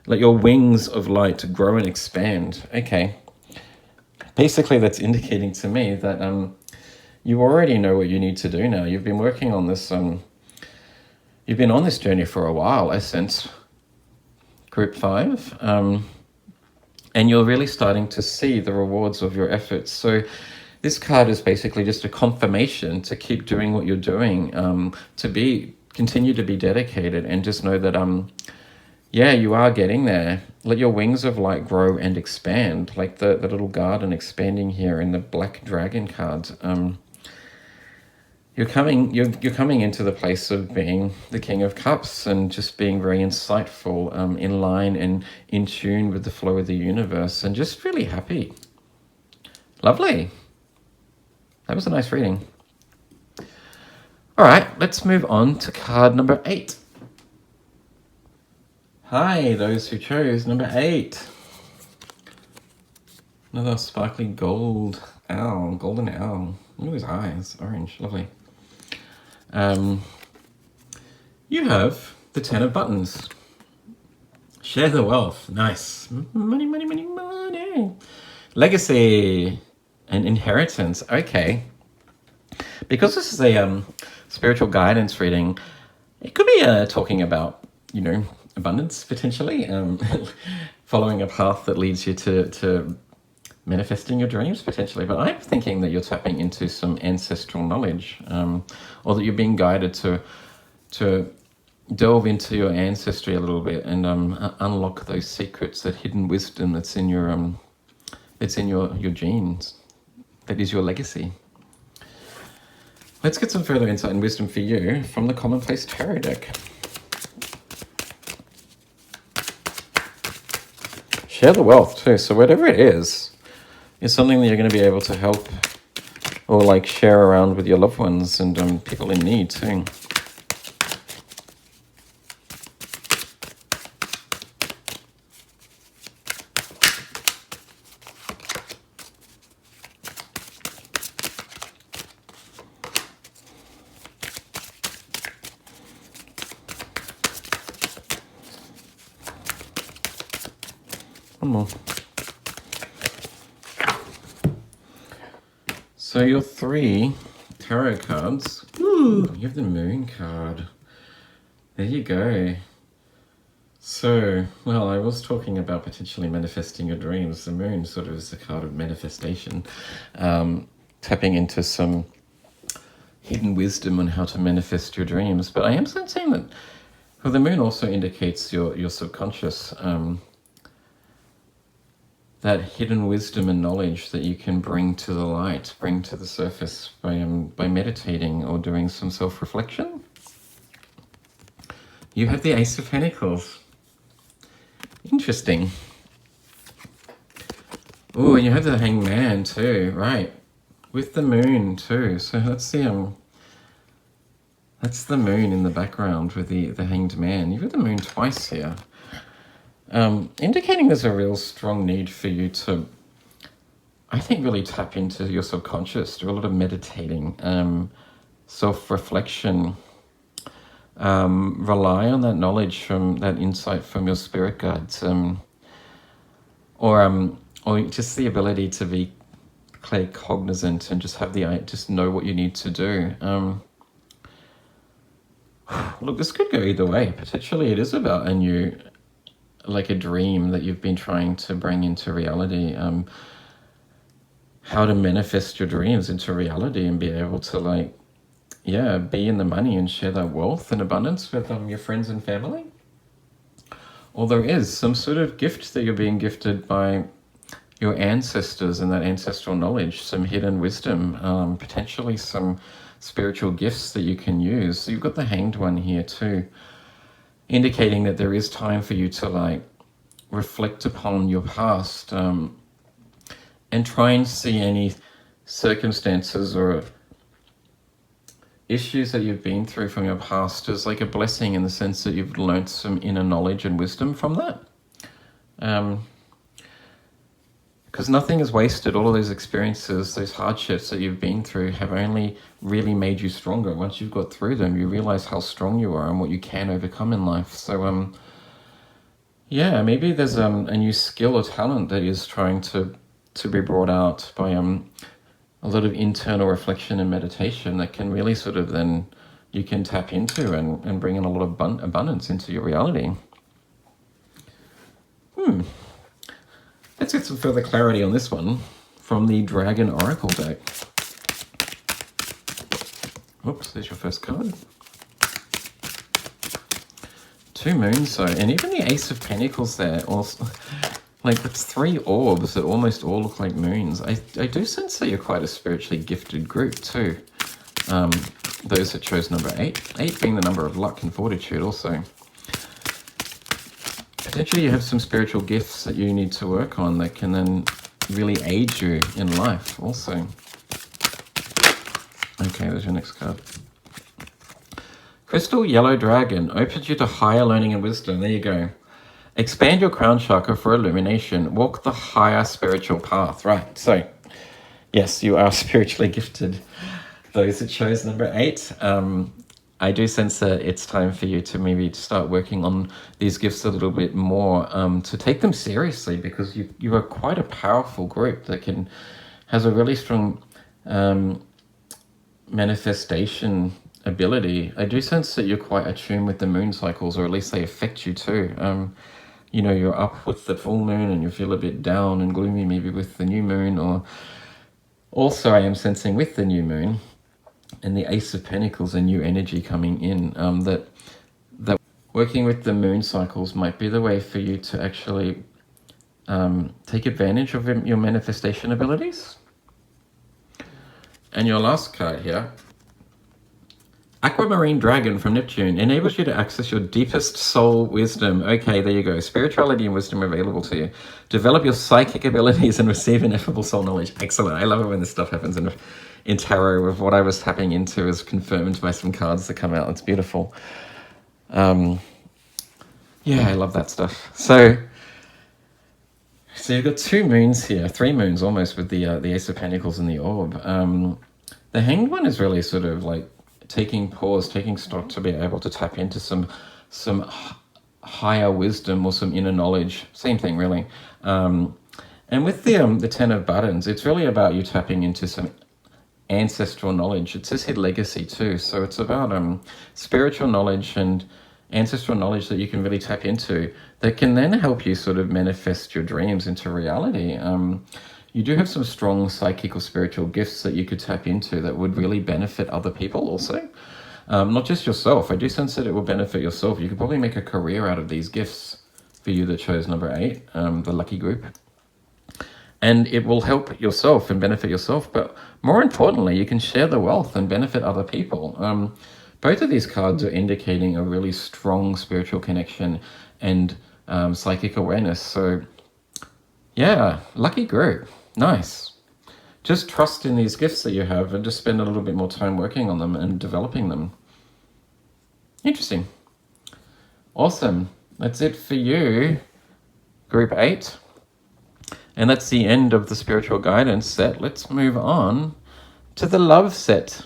Let your wings of light grow and expand. Okay. Basically, that's indicating to me that you already know what you need to do now. You've been working on this, you've been on this journey for a while, I sense, Group 5, and you're really starting to see the rewards of your efforts. So this card is basically just a confirmation to keep doing what you're doing, to continue to be dedicated, and just know that yeah, you are getting there. Let your wings of light grow and expand, like the little garden expanding here in the Black Dragon card. You're coming into the place of being the King of Cups and just being very insightful, in line and in tune with the flow of the universe, and just really happy. Lovely. That was a nice reading. All right, let's move on to card number 8. Hi, those who chose number 8. Another sparkly golden owl. Look at his eyes, orange, lovely. You have the 10 of buttons. Share the wealth, nice. Money, money, money, money. Legacy and inheritance, okay. Because this is a spiritual guidance reading, it could be talking about, abundance, potentially, following a path that leads you to manifesting your dreams, potentially. But I'm thinking that you're tapping into some ancestral knowledge, or that you're being guided to delve into your ancestry a little bit and unlock those secrets, that hidden wisdom that's in your genes, that is your legacy. Let's get some further insight and wisdom for you from the Commonplace Tarot deck. Share the wealth too. So whatever it is something that you're going to be able to help or like share around with your loved ones and people in need too. One more. So your 3 tarot cards. Ooh, you have the Moon card. There you go. So, well, I was talking about potentially manifesting your dreams. The Moon sort of is a card of manifestation, tapping into some hidden wisdom on how to manifest your dreams. But I am sensing that, well, the Moon also indicates your subconscious, that hidden wisdom and knowledge that you can bring to the light, bring to the surface by meditating or doing some self-reflection. You have the Ace of Pentacles. Interesting. Oh, and you have the Hanged Man too, right? With the Moon too. So that's the Moon in the background with the Hanged Man. You've got the Moon twice here. indicating there's a real strong need for you to, I think, really tap into your subconscious, do a lot of meditating, self-reflection, rely on that knowledge from that insight from your spirit guides, or just the ability to be cognizant and just know what you need to do. Look, this could go either way. Potentially it is about like a dream that you've been trying to bring into reality. How to manifest your dreams into reality and be able to be in the money and share that wealth and abundance with your friends and family. Or there is some sort of gift that you're being gifted by your ancestors and that ancestral knowledge, some hidden wisdom, potentially some spiritual gifts that you can use. So you've got the Hanged One here too, indicating that there is time for you to reflect upon your past, and try and see any circumstances or issues that you've been through from your past as like a blessing, in the sense that you've learned some inner knowledge and wisdom from that. Because nothing is wasted. All of those experiences, those hardships that you've been through have only really made you stronger. Once you've got through them, you realize how strong you are and what you can overcome in life. So, yeah, maybe there's a new skill or talent that is trying to be brought out by a lot of internal reflection and meditation that can really sort of then you can tap into and bring in a lot of abundance into your reality. Let's get some further clarity on this one from the Dragon Oracle deck. Oops, there's your first card. 2 moons, and even the Ace of Pentacles there, also, it's 3 orbs that almost all look like moons. I do sense that you're quite a spiritually gifted group too. Those that chose number 8. 8 being the number of luck and fortitude also. Potentially you have some spiritual gifts that you need to work on that can then really aid you in life also. Okay, there's your next card. Crystal Yellow Dragon opens you to higher learning and wisdom. There you go. Expand your crown chakra for illumination. Walk the higher spiritual path. Right, so yes, you are spiritually gifted. Those that chose number 8, I do sense that it's time for you to maybe start working on these gifts a little bit more, to take them seriously, because you are quite a powerful group that has a really strong manifestation ability. I do sense that you're quite attuned with the moon cycles, or at least they affect you too. You're up with the full moon and you feel a bit down and gloomy maybe with the new moon, or also I am sensing with the new moon and the Ace of Pentacles, a new energy coming in, that working with the moon cycles might be the way for you to actually take advantage of your manifestation abilities. And your last card here, Aquamarine Dragon from Neptune, enables you to access your deepest soul wisdom. Okay, there you go. Spirituality and wisdom available to you. Develop your psychic abilities and receive ineffable soul knowledge. Excellent. I love it when this stuff happens in tarot. With what I was tapping into is confirmed by some cards that come out. It's beautiful. Yeah, I love that stuff. So you've got 2 moons here, 3 moons almost, with the Ace of Pentacles and the Orb. The Hanged One is really sort of like taking stock to be able to tap into some higher wisdom or some inner knowledge. Same thing, really. And with the 10 of Buttons, it's really about you tapping into some ancestral knowledge. It says here legacy too, so it's about spiritual knowledge and ancestral knowledge that you can really tap into that can then help you sort of manifest your dreams into reality. You do have some strong psychic or spiritual gifts that you could tap into that would really benefit other people also. Not just yourself. I do sense that it will benefit yourself. You could probably make a career out of these gifts for you that chose number 8, the lucky group. And it will help yourself and benefit yourself. But more importantly, you can share the wealth and benefit other people. Both of these cards are indicating a really strong spiritual connection and psychic awareness. So yeah, lucky group. Nice. Just trust in these gifts that you have and just spend a little bit more time working on them and developing them. Interesting. Awesome. That's it for you. Group 8. And that's the end of the spiritual guidance set. Let's move on to the love set.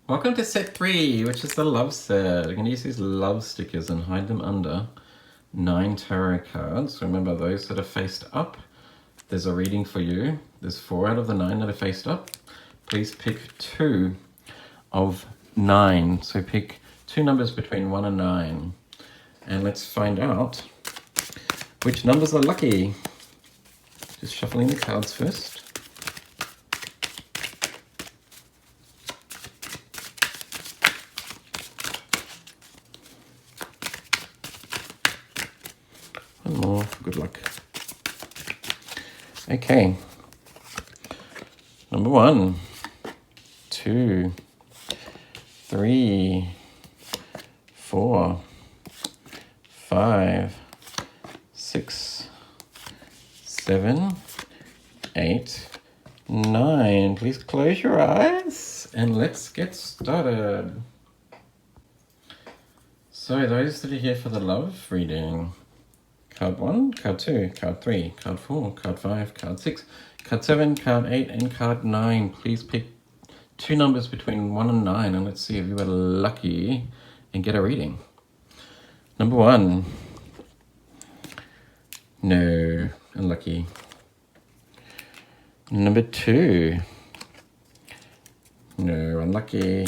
Welcome to set 3, which is the love set. I'm going to use these love stickers and hide them under 9 tarot cards. Remember, those that are faced up, there's a reading for you. There's 4 out of the 9 that are faced up. Please pick 2 of 9. So pick 2 numbers between 1 and 9. And let's find out which numbers are lucky. Just shuffling the cards first. One more for good luck. Okay. Number 1, 2, 3, 4, 5, 6, 7, 8, 9. Please close your eyes and let's get started. So those that are here for the love reading, card 1, card 2, card 3, card 4, card 5, card 6, card 7, card 8, and card 9. Please pick 2 numbers between 1 and 9, and let's see if you are lucky and get a reading. Number 1. No, unlucky. Number 2. No, unlucky.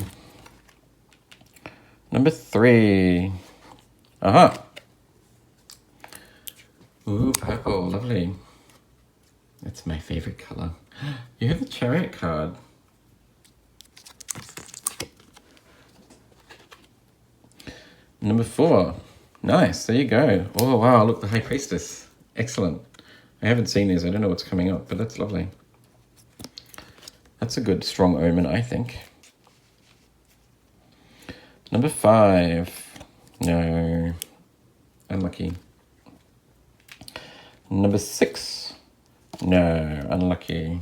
Number 3. Aha. Ooh, purple, lovely. That's my favorite color. You have the Chariot card. Number 4. Nice, there you go. Oh, wow, look, the High Priestess. Excellent. I haven't seen these. I don't know what's coming up, but that's lovely. That's a good, strong omen, I think. Number 5. No. Unlucky. Number 6. No. Unlucky.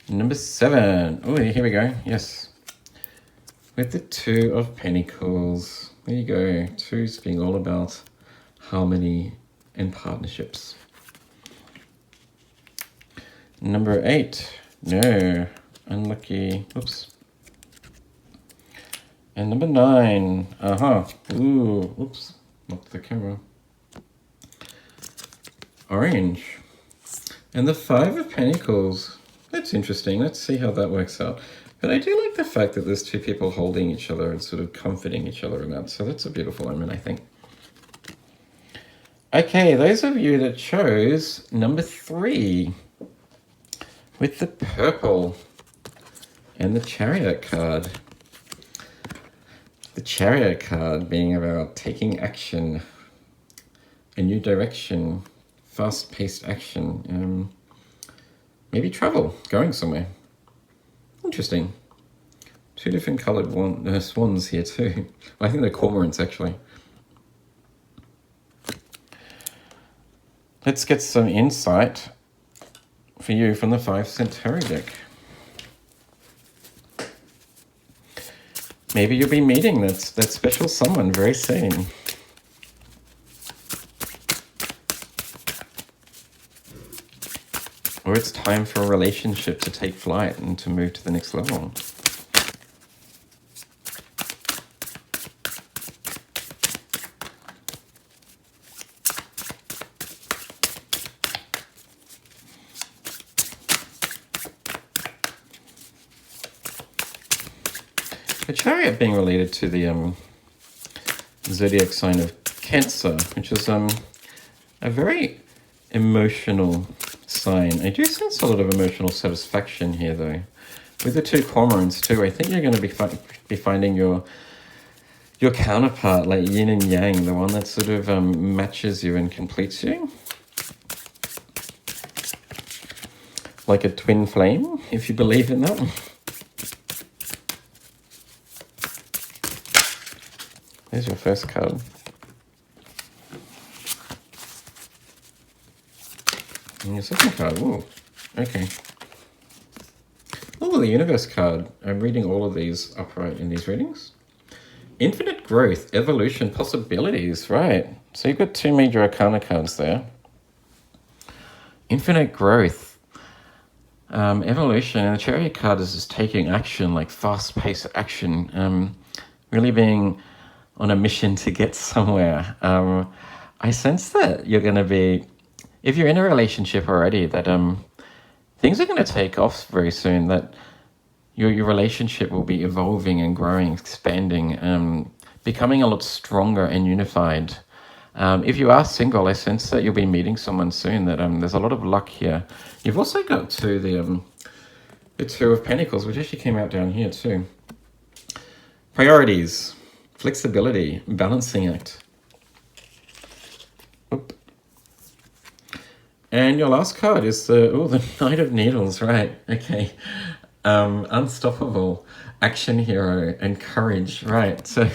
Number 7. Oh, here we go. Yes. With the 2 of Pentacles. There you go. 2's being all about harmony and partnerships. Number 8. No. Unlucky. Oops. And number 9. Aha. Ooh. Oops. Knocked the camera. Orange. And the 5 of Pentacles. That's interesting. Let's see how that works out. But I do like the fact that there's 2 people holding each other and sort of comforting each other in that. So that's a beautiful omen, I think. Okay, those of you that chose number 3 with the purple and the Chariot card. The Chariot card being about taking action, a new direction, fast-paced action, maybe travel, going somewhere. Interesting. 2 different coloured swans here too. Well, I think they're cormorants actually. Let's get some insight for you from the 5-cent tarot deck. Maybe you'll be meeting that special someone very soon. Or it's time for a relationship to take flight and to move to the next level. The Chariot being related to the zodiac sign of Cancer, which is a very emotional sign. I do sense a lot of emotional satisfaction here, though. With the 2 cormorants, too, I think you're going to be finding your counterpart, like yin and yang, the one that sort of matches you and completes you. Like a twin flame, if you believe in that. There's your first card. And your second card. Ooh, okay. Oh, the universe card. I'm reading all of these upright in these readings. Infinite growth, evolution, possibilities. Right. So you've got 2 major arcana cards there. Infinite growth, evolution, and the Chariot card is just taking action, like fast-paced action, really being on a mission to get somewhere. I sense that you're going to be, if you're in a relationship already, that things are going to take off very soon, that your relationship will be evolving and growing, expanding, becoming a lot stronger and unified. If you are single, I sense that you'll be meeting someone soon, that there's a lot of luck here. You've also got the 2 of Pentacles, which actually came out down here too. Priorities, flexibility, balancing act. Oop. And your last card is the Knight of Needles, right? Okay. Unstoppable, action hero, and courage, right? So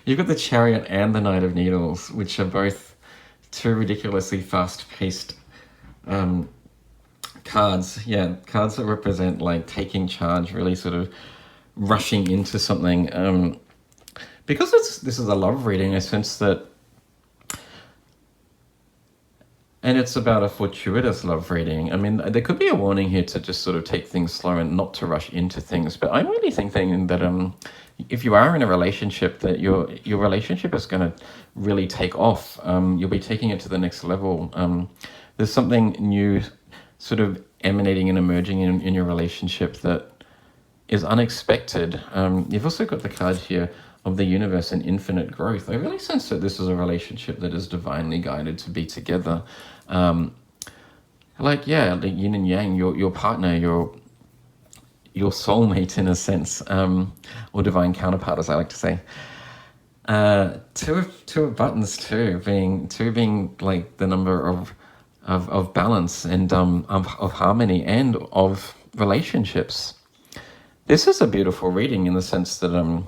you've got the Chariot and the Knight of Needles, which are both 2 ridiculously fast-paced cards. Yeah, cards that represent like taking charge, really sort of rushing into something. Because this is a love reading, I sense that, and it's about a fortuitous love reading. I mean, there could be a warning here to just sort of take things slow and not to rush into things. But I'm really thinking that if you are in a relationship, that your relationship is going to really take off. You'll be taking it to the next level. There's something new sort of emanating and emerging in your relationship that is unexpected. You've also got the card here of the universe and infinite growth. I really sense that this is a relationship that is divinely guided to be together. Like, yeah, the yin and yang, your partner, your soulmate in a sense, or divine counterpart, as I like to say. Two of buttons too, being like the number of balance and of harmony and of relationships. This is a beautiful reading in the sense that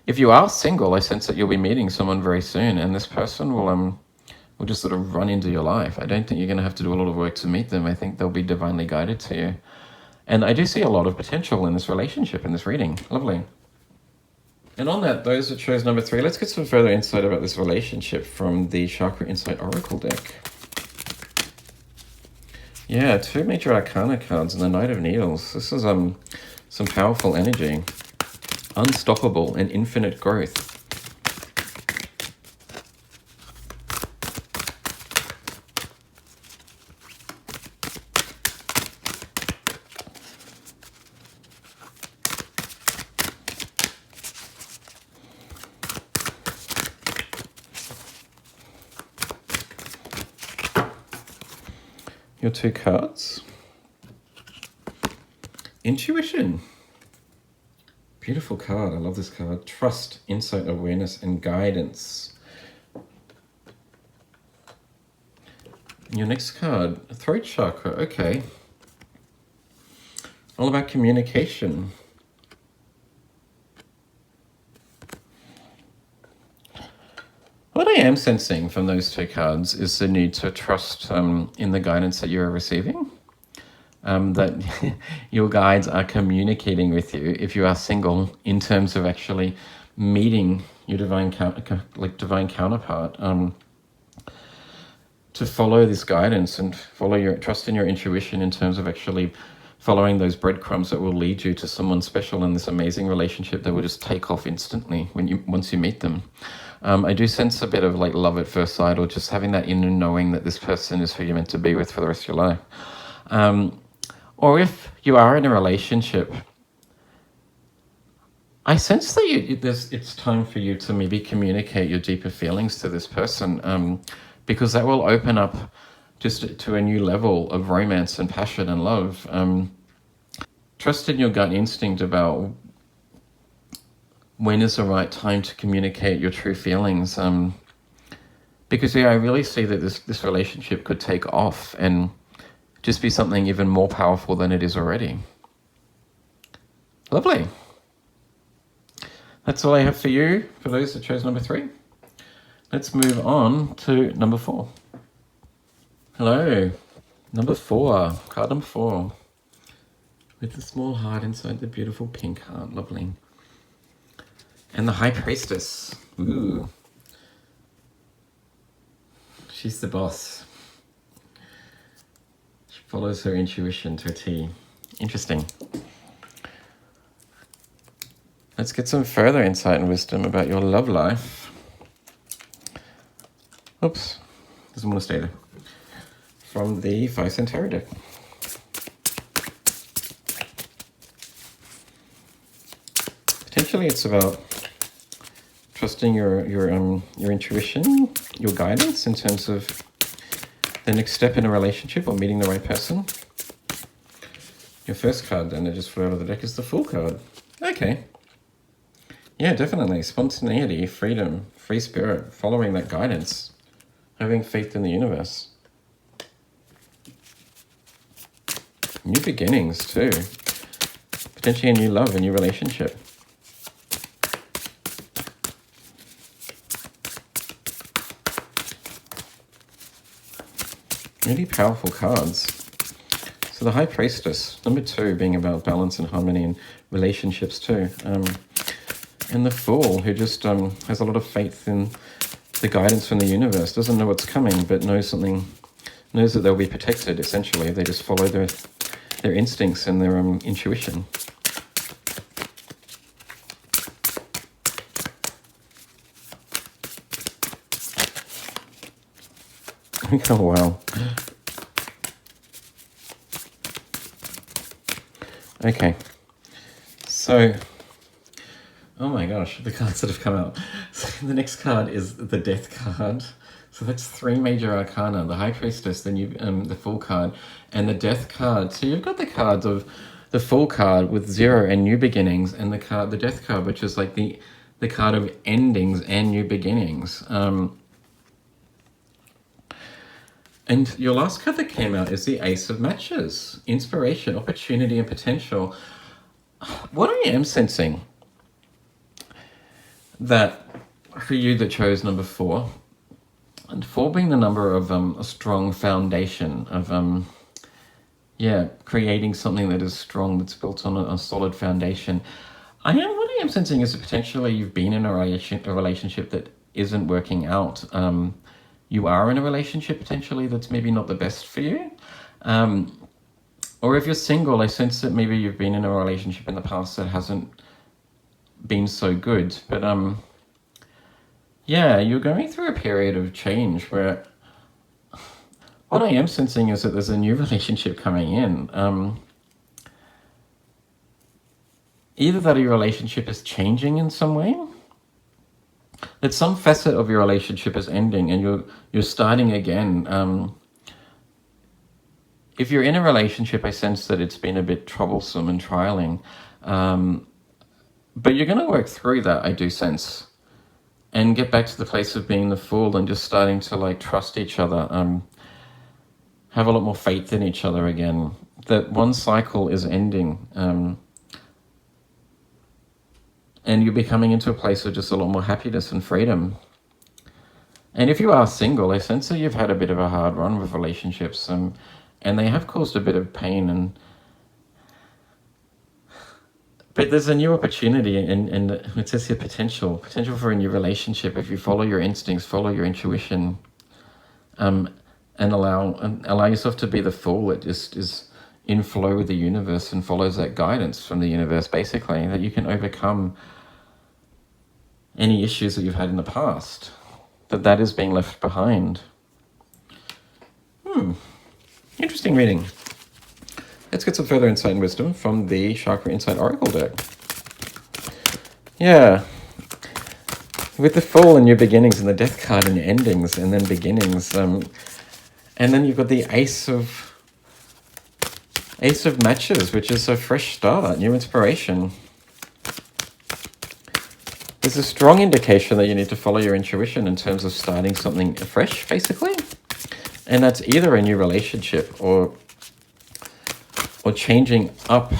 if you are single, I sense that you'll be meeting someone very soon, and this person will just sort of run into your life. I don't think you're going to have to do a lot of work to meet them. I think they'll be divinely guided to you. And I do see a lot of potential in this relationship, in this reading. Lovely. And on that, those that chose number 3, let's get some further insight about this relationship from the Chakra Insight Oracle deck. Yeah, 2 major arcana cards and the Knight of Needles. This is some powerful energy. Unstoppable and infinite growth. Your 2 cards. Intuition. Beautiful card. I love this card. Trust, insight, awareness, and guidance. Your next card, throat chakra. Okay. All about communication. What I am sensing from those 2 cards is the need to trust in the guidance that you're receiving. That your guides are communicating with you if you are single in terms of actually meeting your divine counterpart, to follow this guidance and trust in your intuition in terms of actually following those breadcrumbs that will lead you to someone special in this amazing relationship that will just take off instantly once you meet them. I do sense a bit of like love at first sight, or just having that inner knowing that this person is who you're meant to be with for the rest of your life. Or if you are in a relationship, I sense that it's time for you to maybe communicate your deeper feelings to this person, because that will open up just to a new level of romance and passion and love. Trust in your gut instinct about when is the right time to communicate your true feelings. Because I really see that this relationship could take off and just be something even more powerful than it is already. Lovely. That's all I have for you, for those that chose number 3. Let's move on to number 4. Hello. Number 4. Card number 4. with the small heart inside the beautiful pink heart. Lovely. And the High Priestess. Ooh. She's the boss. She follows her intuition to a T. Interesting. Let's get some further insight and wisdom about your love life. Oops. Doesn't want to stay there. From the Vice and Tarot deck. Potentially it's about trusting your intuition, your guidance in terms of the next step in a relationship or meeting the right person. Your first card then that just flew out of the deck is the Fool card. Okay. Yeah, definitely. Spontaneity, freedom, free spirit, following that guidance, having faith in the universe. New beginnings too. Potentially a new love, a new relationship. Really powerful cards. So the High Priestess, number 2, being about balance and harmony in relationships too. And the Fool, who just has a lot of faith in the guidance from the universe, doesn't know what's coming, but knows that they'll be protected, essentially. They just follow their instincts and their intuition. Oh, wow. Okay. So, oh my gosh, the cards that have come out. So the next card is the Death card. So that's 3 major arcana: the High Priestess, then the Fool card, and the Death card. So you've got the cards of the Fool card with 0 and new beginnings, and the Death card, which is like the card of endings and new beginnings. And your last card that came out is the Ace of Matches. Inspiration, opportunity, and potential. What I am sensing that for you that chose number 4, and 4 being the number of a strong foundation of creating something that is strong, that's built on a solid foundation. What I am sensing is that potentially you've been in a relationship that isn't working out. You are in a relationship potentially that's maybe not the best for you. Or if you're single, I sense that maybe you've been in a relationship in the past that hasn't been so good. But you're going through a period of change where what I am sensing is that there's a new relationship coming in. Either that or your relationship is changing in some way, that some facet of your relationship is ending and you're starting again. If you're in a relationship, I sense that it's been a bit troublesome and trialing. But you're going to work through that, I do sense, and get back to the place of being the Fool and just starting to trust each other, have a lot more faith in each other again. That one cycle is ending, and you'll be coming into a place of just a lot more happiness and freedom. And if you are single, I sense that you've had a bit of a hard run with relationships, and they have caused a bit of pain. But there's a new opportunity, and it says here potential for a new relationship if you follow your instincts, follow your intuition, and allow yourself to be the Fool that just is in flow with the universe and follows that guidance from the universe, basically, that you can overcome any issues that you've had in the past, that is being left behind. Interesting reading. Let's get some further insight and wisdom from the Chakra Insight Oracle deck. Yeah. With the Fool and new beginnings and the Death card and endings and then beginnings. And then you've got the Ace of Matches, which is a fresh start, new inspiration. There's a strong indication that you need to follow your intuition in terms of starting something fresh, basically. And that's either a new relationship or changing up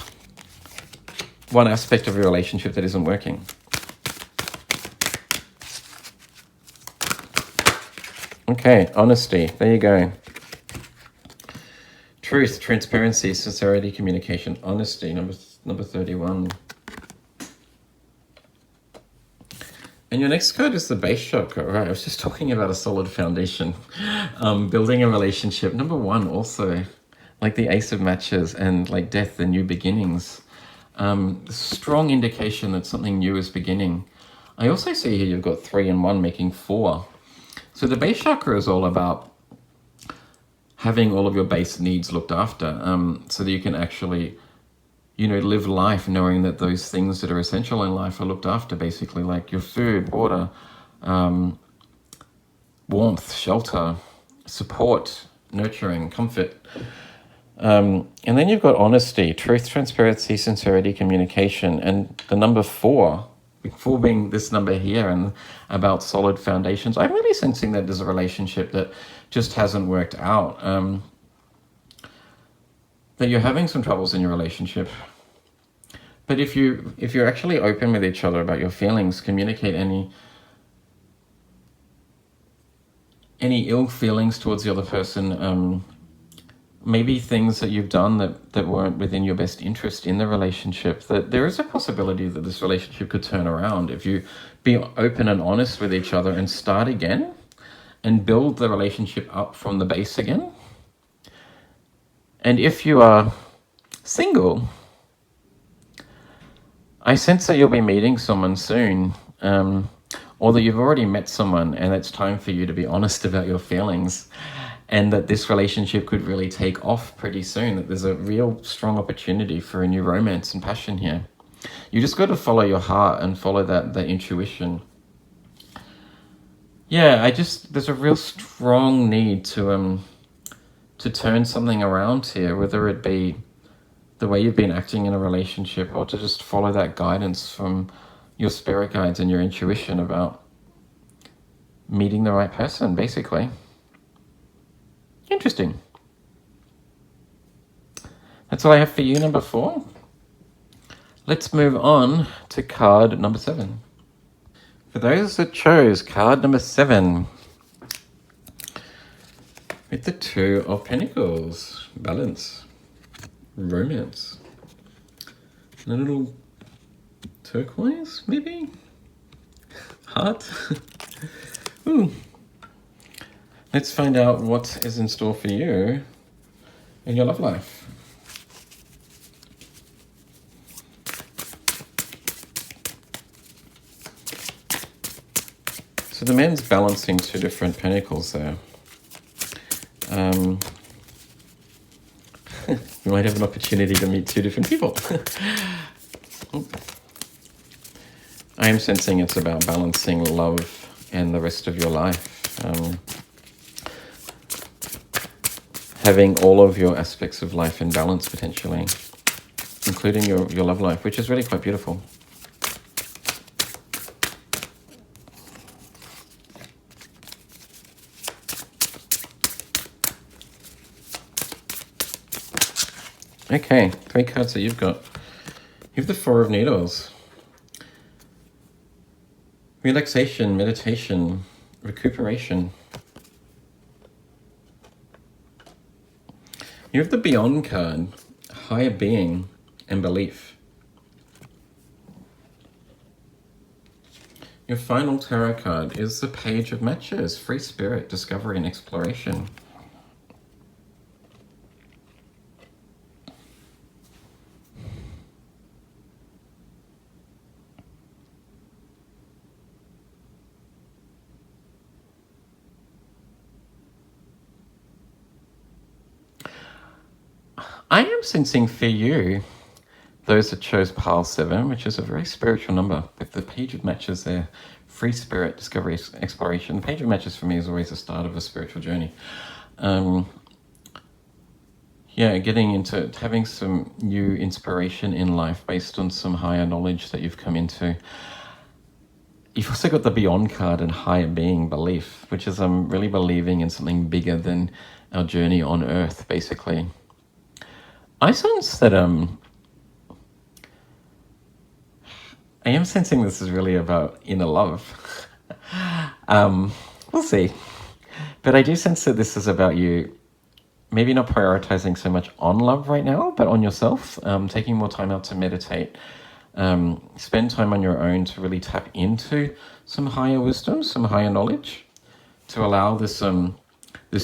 one aspect of your relationship that isn't working. Okay, honesty. There you go. Truth, transparency, sincerity, communication, honesty, number 31. And your next card is the base chakra. Right, I was just talking about a solid foundation. Building a relationship. Number 1 also, like the Ace of Matches and like death and new beginnings. Strong indication that something new is beginning. I also see here you've got 3 and 1 making 4. So the base chakra is all about having all of your base needs looked after, so that you can actually, live life knowing that those things that are essential in life are looked after, basically, like your food, water, warmth, shelter, support, nurturing, comfort. And then you've got honesty, truth, transparency, sincerity, communication, and the number 4 being this number here and about solid foundations. I'm really sensing that there's a relationship that just hasn't worked out, that you're having some troubles in your relationship. But if you're actually open with each other about your feelings, communicate any ill feelings towards the other person, maybe things that you've done that weren't within your best interest in the relationship, that there is a possibility that this relationship could turn around if you be open and honest with each other and start again and build the relationship up from the base again. And if you are single, I sense that you'll be meeting someone soon, or that you've already met someone and it's time for you to be honest about your feelings, and that this relationship could really take off pretty soon, that there's a real strong opportunity for a new romance and passion here. You just got to follow your heart and follow that intuition. Yeah, there's a real strong need to turn something around here, whether it be the way you've been acting in a relationship or to just follow that guidance from your spirit guides and your intuition about meeting the right person, basically. Interesting. That's all I have for you, number 4. Let's move on to card number 7. For those that chose card number 7, with the 2 of Pentacles, balance, romance, and a little turquoise, maybe? Heart? Ooh. Let's find out what is in store for you in your love life. So the man's balancing 2 different pentacles there. You might have an opportunity to meet 2 different people. I am sensing it's about balancing love and the rest of your life. Having all of your aspects of life in balance, potentially, including your love life, which is really quite beautiful. Okay, 3 cards that you've got. You have the 4 of Needles. Relaxation, meditation, recuperation. You have the Beyond card, higher being and belief. Your final tarot card is the Page of Matches, free spirit, discovery and exploration. I am sensing for you, those that chose Pile 7, which is a very spiritual number, with the Page of Matches there, free spirit, discovery, exploration. The Page of Matches for me is always the start of a spiritual journey. Getting into having some new inspiration in life based on some higher knowledge that you've come into. You've also got the Beyond card and higher being, belief, which is really believing in something bigger than our journey on Earth, basically. I sense that I am sensing this is really about inner love. We'll see. But I do sense that this is about you maybe not prioritizing so much on love right now, but on yourself, taking more time out to meditate, spend time on your own to really tap into some higher wisdom, some higher knowledge, to allow this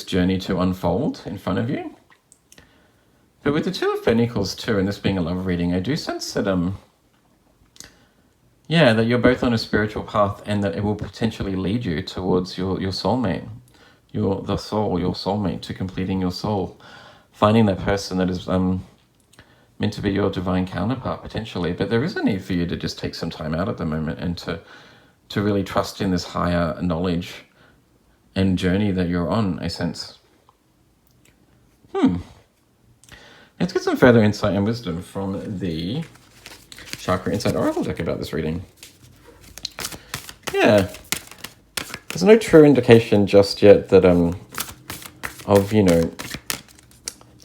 journey to unfold in front of you. But with the Two of Pentacles too, and this being a love reading, I do sense that that you're both on a spiritual path, and that it will potentially lead you towards your soulmate, your soulmate, to completing your soul, finding that person that is meant to be your divine counterpart potentially. But there is a need for you to just take some time out at the moment and to really trust in this higher knowledge and journey that you're on, I sense. Let's get some further insight and wisdom from the Chakra Insight Oracle deck about this reading. Yeah. There's no true indication just yet that of,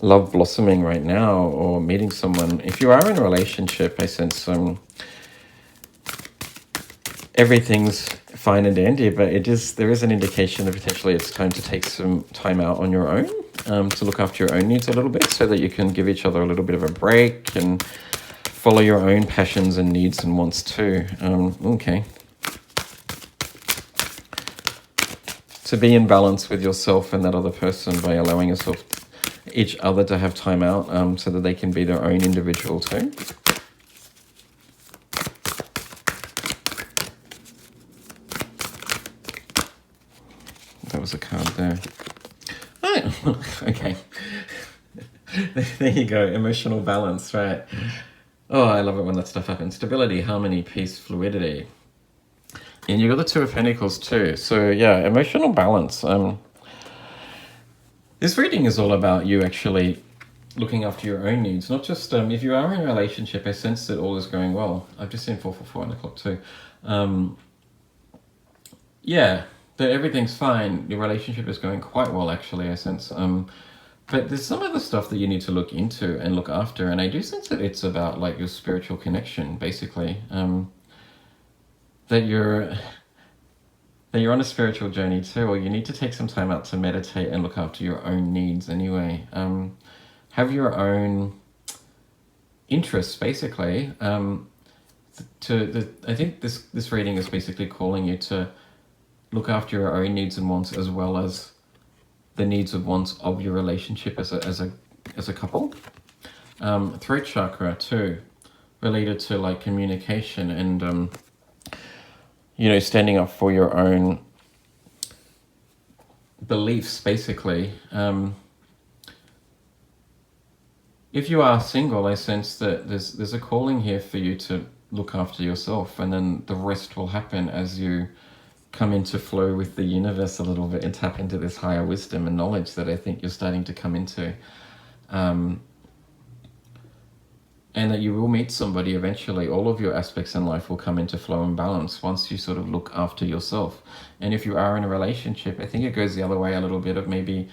love blossoming right now or meeting someone. If you are in a relationship, I sense everything's fine and dandy, but there is an indication that potentially it's time to take some time out on your own, to look after your own needs a little bit, so that you can give each other a little bit of a break and follow your own passions and needs and wants too. Okay. To be in balance with yourself and that other person by allowing each other to have time out, so that they can be their own individual too. That was a card there. Oh, okay. There you go. Emotional balance, right? Oh, I love it when that stuff happens. Stability, harmony, peace, fluidity. And you got the Two of Pentacles too. So yeah, emotional balance. This reading is all about you actually looking after your own needs, not just if you are in a relationship. I sense that all is going well. I've just seen 444 on the clock too. That everything's fine. Your relationship is going quite well, actually, I sense. But there's some other stuff that you need to look into and look after, and I do sense that it's about like your spiritual connection, basically. That you're on a spiritual journey too, or you need to take some time out to meditate and look after your own needs anyway. Have your own interests, basically. I think this reading is basically calling you to look after your own needs and wants, as well as the needs and wants of your relationship as a couple. Throat chakra too, related to like communication and standing up for your own beliefs, basically. If you are single, I sense that there's a calling here for you to look after yourself, and then the rest will happen as you come into flow with the universe a little bit and tap into this higher wisdom and knowledge that I think you're starting to come into. And that you will meet somebody eventually. All of your aspects in life will come into flow and balance once you sort of look after yourself. And if you are in a relationship, I think it goes the other way a little bit, of maybe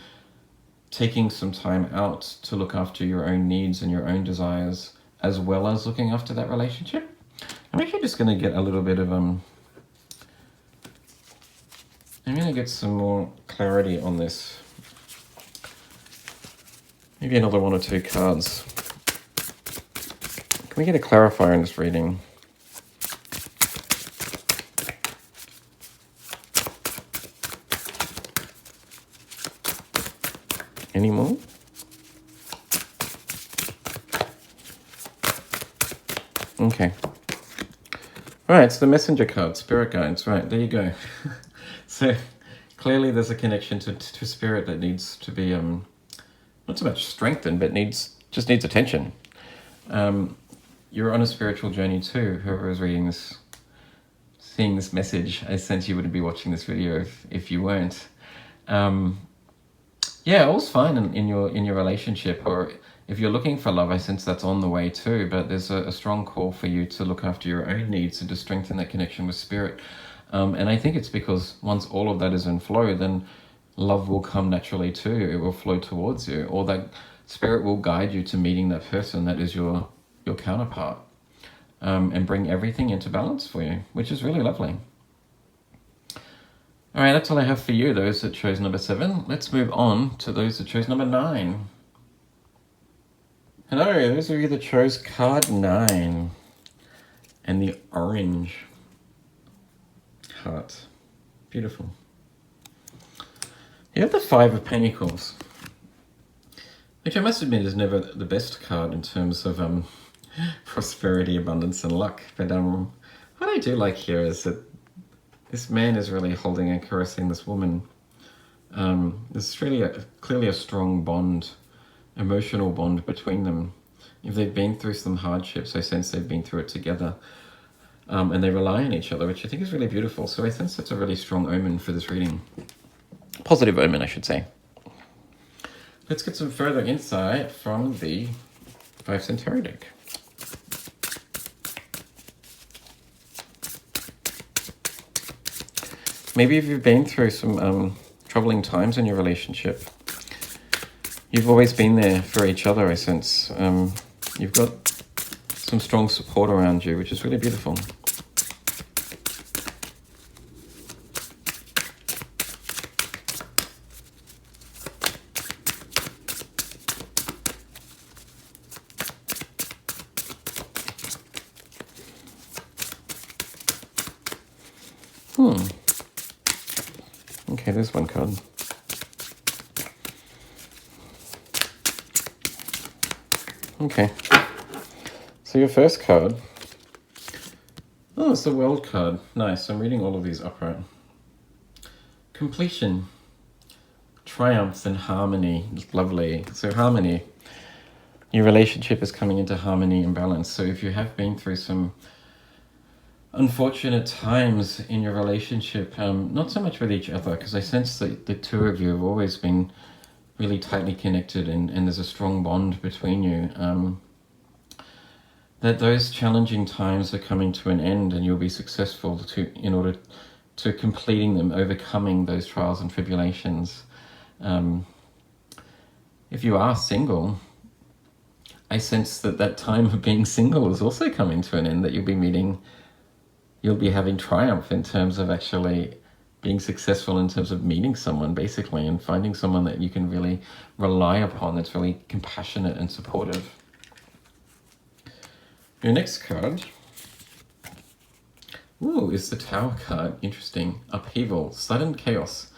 taking some time out to look after your own needs and your own desires, as well as looking after that relationship. I'm actually just going to get a little bit of I'm going to get some more clarity on this. Maybe another one or two cards. Can we get a clarifier in this reading? Any more? Okay. All right, it's the messenger card, spirit guides. Right, there you go. So clearly there's a connection to spirit that needs to be not so much strengthened, but just needs attention. You're on a spiritual journey too. Whoever is seeing this message, I sense you wouldn't be watching this video if you weren't. All's fine in your relationship, or if you're looking for love, I sense that's on the way too. But there's a strong call for you to look after your own needs and to strengthen that connection with spirit. And I think it's because once all of that is in flow, then love will come naturally too. It will flow towards you, or that spirit will guide you to meeting that person that is your counterpart, and bring everything into balance for you, which is really lovely. All right, that's all I have for you, those that chose number 7. Let's move on to those that chose number 9. Hello, those of you that chose card 9 and the orange heart. Beautiful. You have the 5 of Pentacles, which I must admit is never the best card in terms of prosperity, abundance, and luck. But what I do like here is that this man is really holding and caressing this woman. There's really clearly a strong bond, emotional bond between them. If they've been through some hardships, I sense they've been through it together. And they rely on each other, which I think is really beautiful. So I sense that's a really strong omen for this reading. Positive omen, I should say. Let's get some further insight from the 5 Centauri deck. Maybe if you've been through some troubling times in your relationship, you've always been there for each other, I sense. You've got some strong support around you, which is really beautiful. Okay, there's one card. Okay. So your first card. Oh, it's the World card. Nice. I'm reading all of these upright. Completion. Triumph and harmony. Lovely. So harmony. Your relationship is coming into harmony and balance. So if you have been through some unfortunate times in your relationship, not so much with each other, because I sense that the two of you have always been really tightly connected and there's a strong bond between you, that those challenging times are coming to an end and you'll be successful in order to completing them, overcoming those trials and tribulations. If you are single, I sense that time of being single is also coming to an end, that you'll be having triumph in terms of actually being successful in terms of meeting someone, basically, and finding someone that you can really rely upon, that's really compassionate and supportive. Your next card, is the Tower card. Interesting. Upheaval, sudden chaos.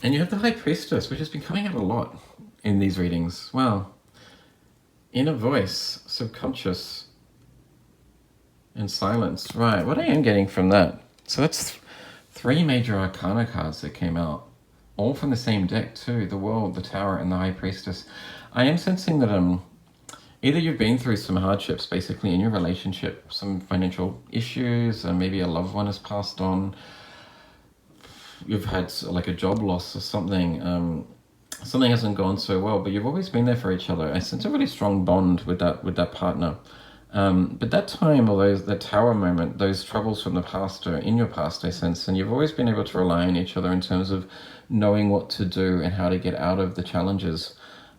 And you have the High Priestess, which has been coming out a lot in these readings. Wow. Inner voice, subconscious, and silence. Right, what I am getting from that, so that's 3 major arcana cards that came out, all from the same deck too, the World, the Tower, and the High Priestess. I am sensing that either you've been through some hardships basically in your relationship, some financial issues, maybe a loved one has passed on, you've had like a job loss or something, something hasn't gone so well, but you've always been there for each other. I sense a really strong bond with that partner. But that time, or that Tower moment, those troubles from the past are in your past, I sense, and you've always been able to rely on each other in terms of knowing what to do and how to get out of the challenges.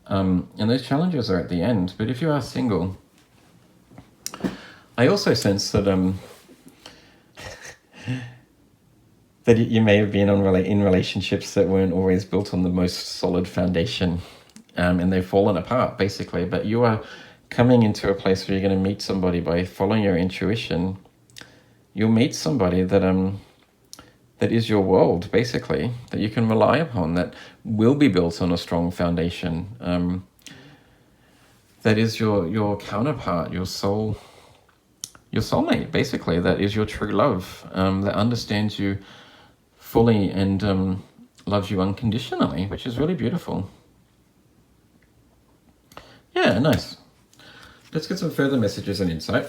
And those challenges are at the end. But if you are single, I also sense that that you may have been in relationships that weren't always built on the most solid foundation, and they've fallen apart, basically. But you are coming into a place where you're going to meet somebody by following your intuition. You'll meet somebody that is your world, basically, that you can rely upon, that will be built on a strong foundation, that is your counterpart, your soulmate, basically, that is your true love, that understands you fully and loves you unconditionally, which is really beautiful. Yeah, nice. Let's get some further messages and insight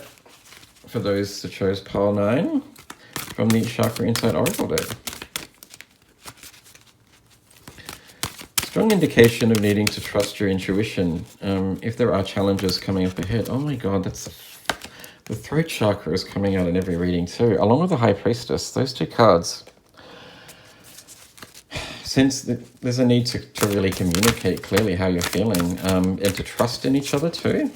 for those that chose pile 9 from the Chakra Insight Oracle deck. Strong indication of needing to trust your intuition if there are challenges coming up ahead. Oh my God, that's the throat chakra is coming out in every reading too, along with the High Priestess. Those 2 cards, since there's a need to really communicate clearly how you're feeling, and to trust in each other too.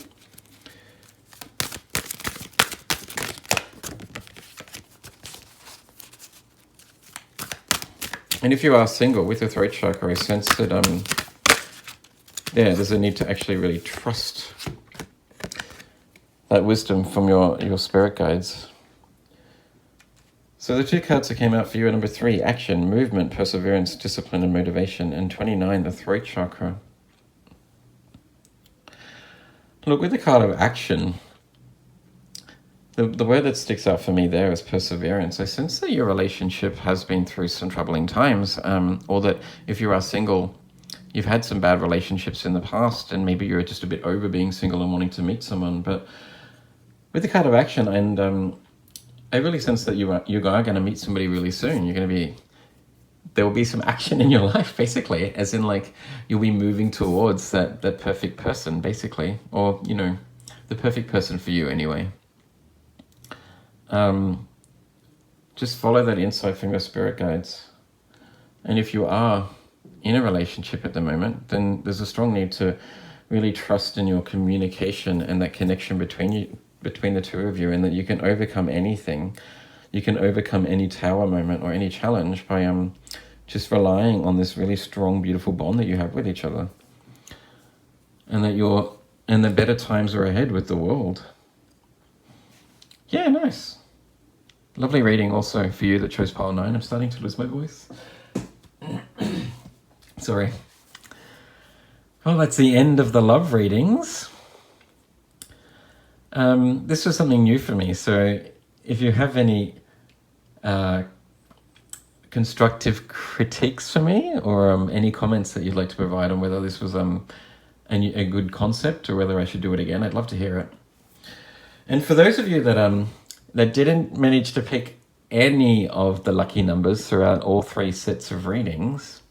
And if you are single with your throat chakra, I sense that yeah, there's a need to actually really trust that wisdom from your spirit guides. So the 2 cards that came out for you are number 3, action, movement, perseverance, discipline, and motivation, and 29, the throat chakra. Look, with the card of action, the word that sticks out for me there is perseverance. I sense that your relationship has been through some troubling times, or that if you are single, you've had some bad relationships in the past, and maybe you're just a bit over being single and wanting to meet someone. But with the card of action, and I really sense that you are going to meet somebody really soon. There will be some action in your life, basically, as in like you'll be moving towards that perfect person, basically, or the perfect person for you anyway. Just follow that insight from your spirit guides. And if you are in a relationship at the moment, then there's a strong need to really trust in your communication and that connection between the two of you, and that you can overcome anything. You can overcome any tower moment or any challenge by just relying on this really strong, beautiful bond that you have with each other. And that the better times are ahead with the world. Yeah, nice. Lovely reading also for you that chose pile 9. I'm starting to lose my voice. Sorry. Well, that's the end of the love readings. This was something new for me, so if you have any constructive critiques for me, or any comments that you'd like to provide on whether this was a good concept or whether I should do it again, I'd love to hear it. And for those of you that didn't manage to pick any of the lucky numbers throughout all 3 sets of readings,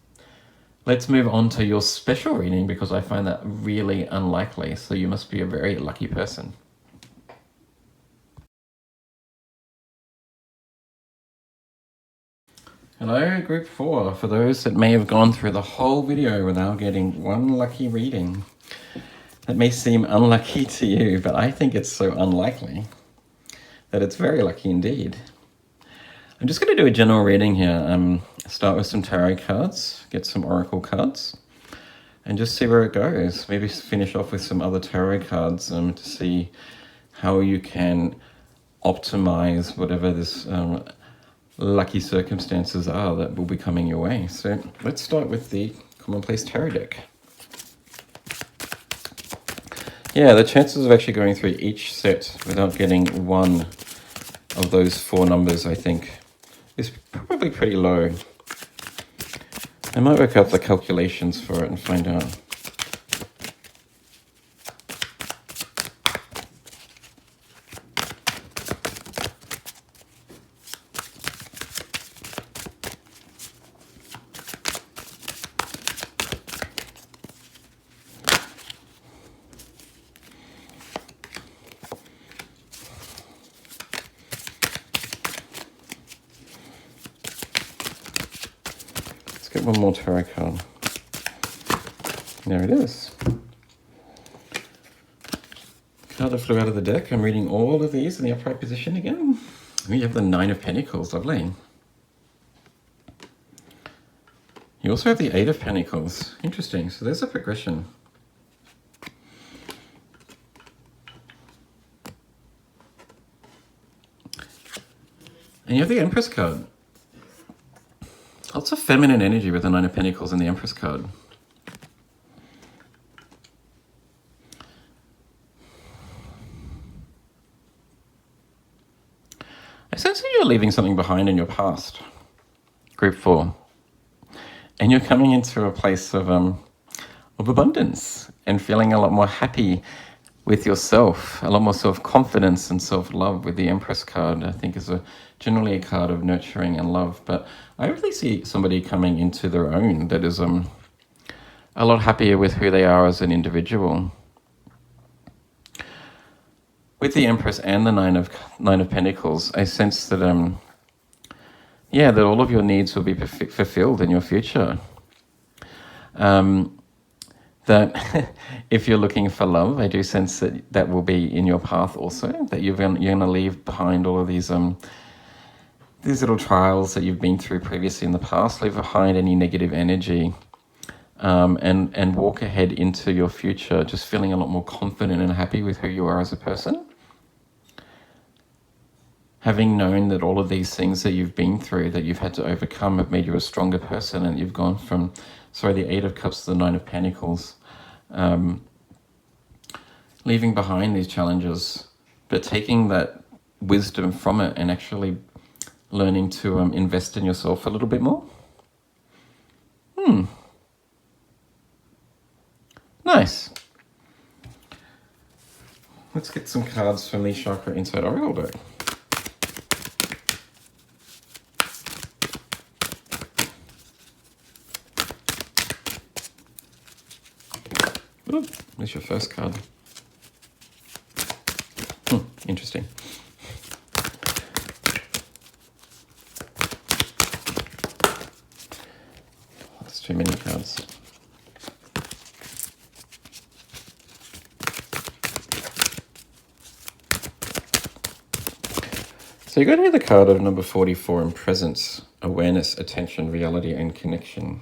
let's move on to your special reading, because I find that really unlikely, so you must be a very lucky person. Hello, group 4. For those that may have gone through the whole video without getting one lucky reading, that may seem unlucky to you, but I think it's so unlikely that it's very lucky indeed. I'm just going to do a general reading here. Start with some tarot cards, get some oracle cards, and just see where it goes. Maybe finish off with some other tarot cards to see how you can optimize whatever this lucky circumstances are that will be coming your way. So let's start with the Commonplace Tarot deck. Yeah, the chances of actually going through each set without getting one of those 4 numbers, I think, is probably pretty low. I might work out the calculations for it and find out. Get one more tarot card. There it is. Card that flew out of the deck. I'm reading all of these in the upright position again. We have the 9 of Pentacles. Lovely. You also have the 8 of Pentacles. Interesting. So there's a progression. And you have the Empress card. Lots of feminine energy with the 9 of Pentacles and the Empress card. I sense that you're leaving something behind in your past, group 4. And you're coming into a place of abundance and feeling a lot more happy with yourself, a lot more self-confidence and self-love with the Empress card. I think is generally a card of nurturing and love, but I really see somebody coming into their own that is a lot happier with who they are as an individual. With the Empress and the Nine of Pentacles, I sense that that all of your needs will be fulfilled in your future. That if you're looking for love, I do sense that will be in your path also, that you're going to leave behind all of these these little trials that you've been through previously in the past, leave behind any negative energy, and walk ahead into your future just feeling a lot more confident and happy with who you are as a person. Having known that all of these things that you've been through, that you've had to overcome, have made you a stronger person, and you've gone from, the Eight of Cups to the Nine of Pentacles, leaving behind these challenges, but taking that wisdom from it and actually learning to invest in yourself a little bit more. Nice. Let's get some cards from the Chakra Inside Oracle deck. Ooh, there's your first card. Interesting. That's too many cards. So you got here the card of number 44 in presence, awareness, attention, reality, and connection.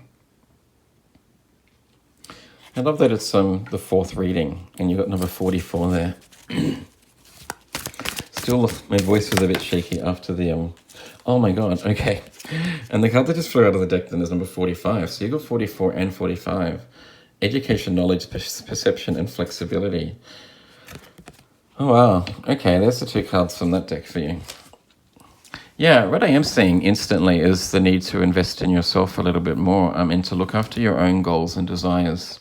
I love that it's the fourth reading, and you got number 44 there. Still, my voice was a bit shaky after the, oh my god, okay. And the card that just flew out of the deck then is number 45. So you got 44 and 45. Education, knowledge, perception, and flexibility. Oh wow, okay, there's the two cards from that deck for you. Yeah, what I am seeing instantly is the need to invest in yourself a little bit more, and to look after your own goals and desires.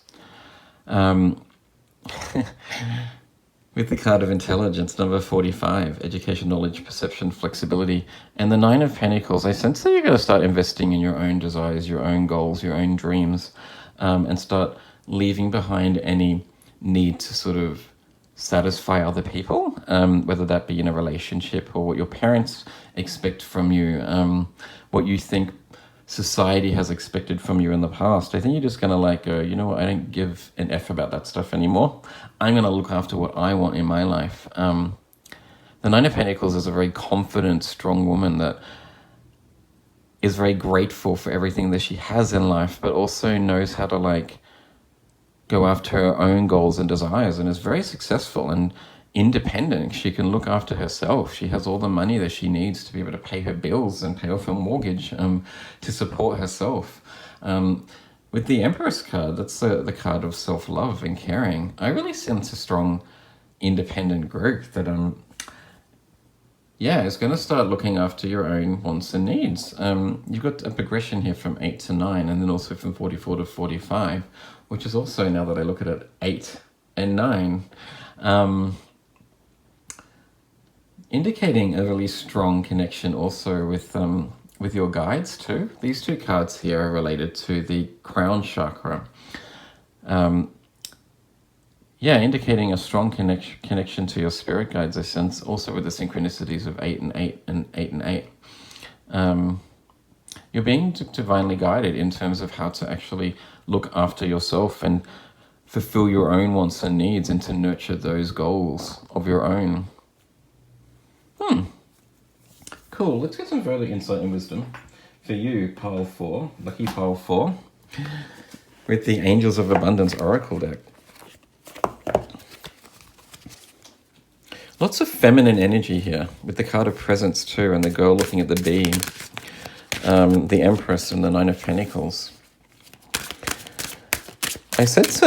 With the card of intelligence, number 45, education, knowledge, perception, flexibility, and the Nine of Pentacles, I sense that you're going to start investing in your own desires, your own goals, your own dreams, and start leaving behind any need to sort of satisfy other people, whether that be in a relationship or what your parents expect from you, what you think society has expected from you in the past. I think you're just going to go, you know what, I don't give an F about that stuff anymore. I'm going to look after what I want in my life. The Nine of Pentacles is a very confident, strong woman that is very grateful for everything that she has in life, but also knows how to go after her own goals and desires, and is very successful and independent. She can look after herself. She has all the money that she needs to be able to pay her bills and pay off her mortgage, to support herself. With the Empress card, that's the card of self-love and caring. I really sense a strong independent group that is going to start looking after your own wants and needs. You've got a progression here from 8 to 9, and then also from 44 to 45, which is also, now that I look at it, 8 and 9. Indicating a really strong connection also with your guides too. These two cards here are related to the crown chakra. Indicating a strong connection to your spirit guides, I sense, also with the synchronicities of 8 and 8 and 8 and 8. You're being divinely guided in terms of how to actually look after yourself and fulfill your own wants and needs, and to nurture those goals of your own. Cool, let's get some further insight and wisdom for you, pile 4, lucky pile 4, with the Angels of Abundance Oracle deck. Lots of feminine energy here, with the card of presence too, and the girl looking at the bee, the Empress, and the Nine of Pentacles. I sense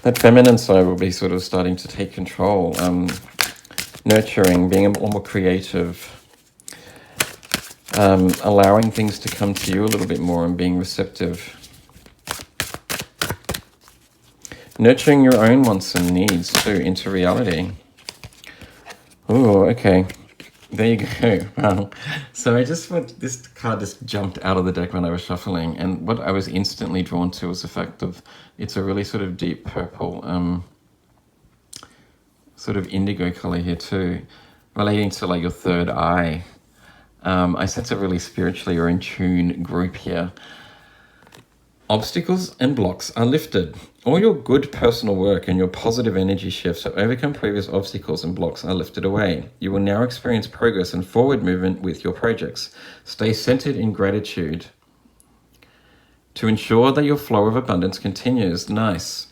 that feminine side will be sort of starting to take control, nurturing, being a little more creative, allowing things to come to you a little bit more and being receptive. Nurturing your own wants and needs too into reality. Oh, okay. There you go. Wow. So this card just jumped out of the deck when I was shuffling, and what I was instantly drawn to was the fact of it's a really sort of deep purple, sort of indigo color here too, relating to your third eye. I sense a really spiritually or in tune group here. Obstacles and blocks are lifted. All your good personal work and your positive energy shifts to overcome previous obstacles and blocks are lifted away. You will now experience progress and forward movement with your projects. Stay centered in gratitude to ensure that your flow of abundance continues. Nice.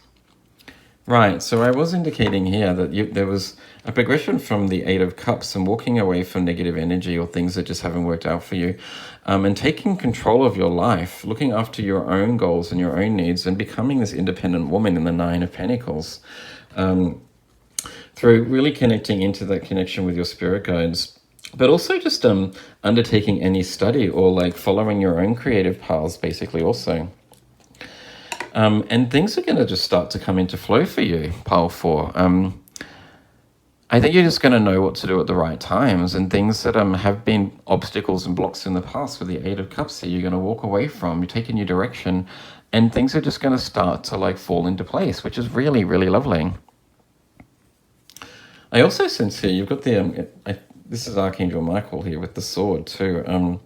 Right, so I was indicating here that there was a progression from the Eight of Cups and walking away from negative energy or things that just haven't worked out for you, and taking control of your life, looking after your own goals and your own needs, and becoming this independent woman in the Nine of Pentacles, through really connecting into that connection with your spirit guides, but also just undertaking any study or like following your own creative paths, basically also. And things are going to just start to come into flow for you, pile 4. I think you're just going to know what to do at the right times, and things that have been obstacles and blocks in the past with the Eight of Cups here, you're going to walk away from, you take a new direction, and things are just going to start to like fall into place, which is really, really lovely. I also sense here, you've got the, this is Archangel Michael here with the sword too,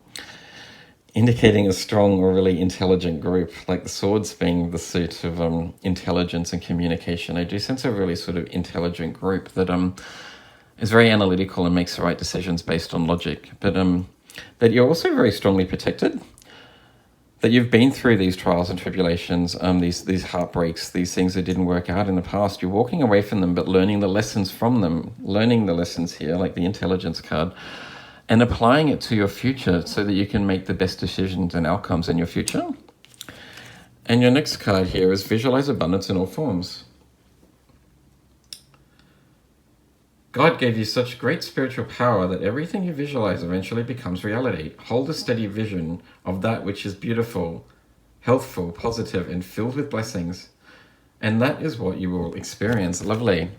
indicating a strong or really intelligent group, like the swords being the suit of intelligence and communication. I do sense a really sort of intelligent group that is very analytical and makes the right decisions based on logic, but that you're also very strongly protected, that you've been through these trials and tribulations, these heartbreaks, these things that didn't work out in the past. You're walking away from them, but learning the lessons from them, learning the lessons here, like the intelligence card, and applying it to your future so that you can make the best decisions and outcomes in your future. And your next card here is visualize abundance in all forms. God gave you such great spiritual power that everything you visualize eventually becomes reality. Hold a steady vision of that which is beautiful, healthful, positive, and filled with blessings. And that is what you will experience. Lovely.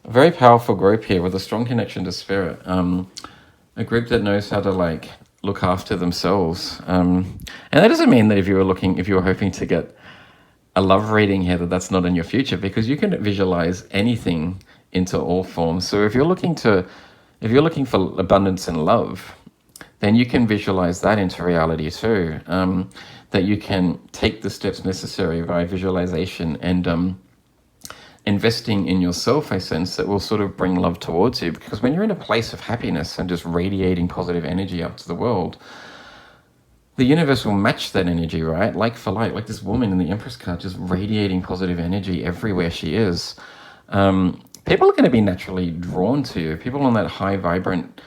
A very powerful group here with a strong connection to spirit. A group that knows how to like look after themselves. And that doesn't mean that if you were hoping to get a love reading here, that's not in your future, because you can visualize anything into all forms. So if you're looking for abundance and love, then you can visualize that into reality too. That you can take the steps necessary via visualization and investing in yourself, I sense, that will sort of bring love towards you. Because when you're in a place of happiness and just radiating positive energy out to the world, the universe will match that energy, right? Like for like this woman in the Empress card, just radiating positive energy everywhere she is. People are going to be naturally drawn to you. People on that high, vibrant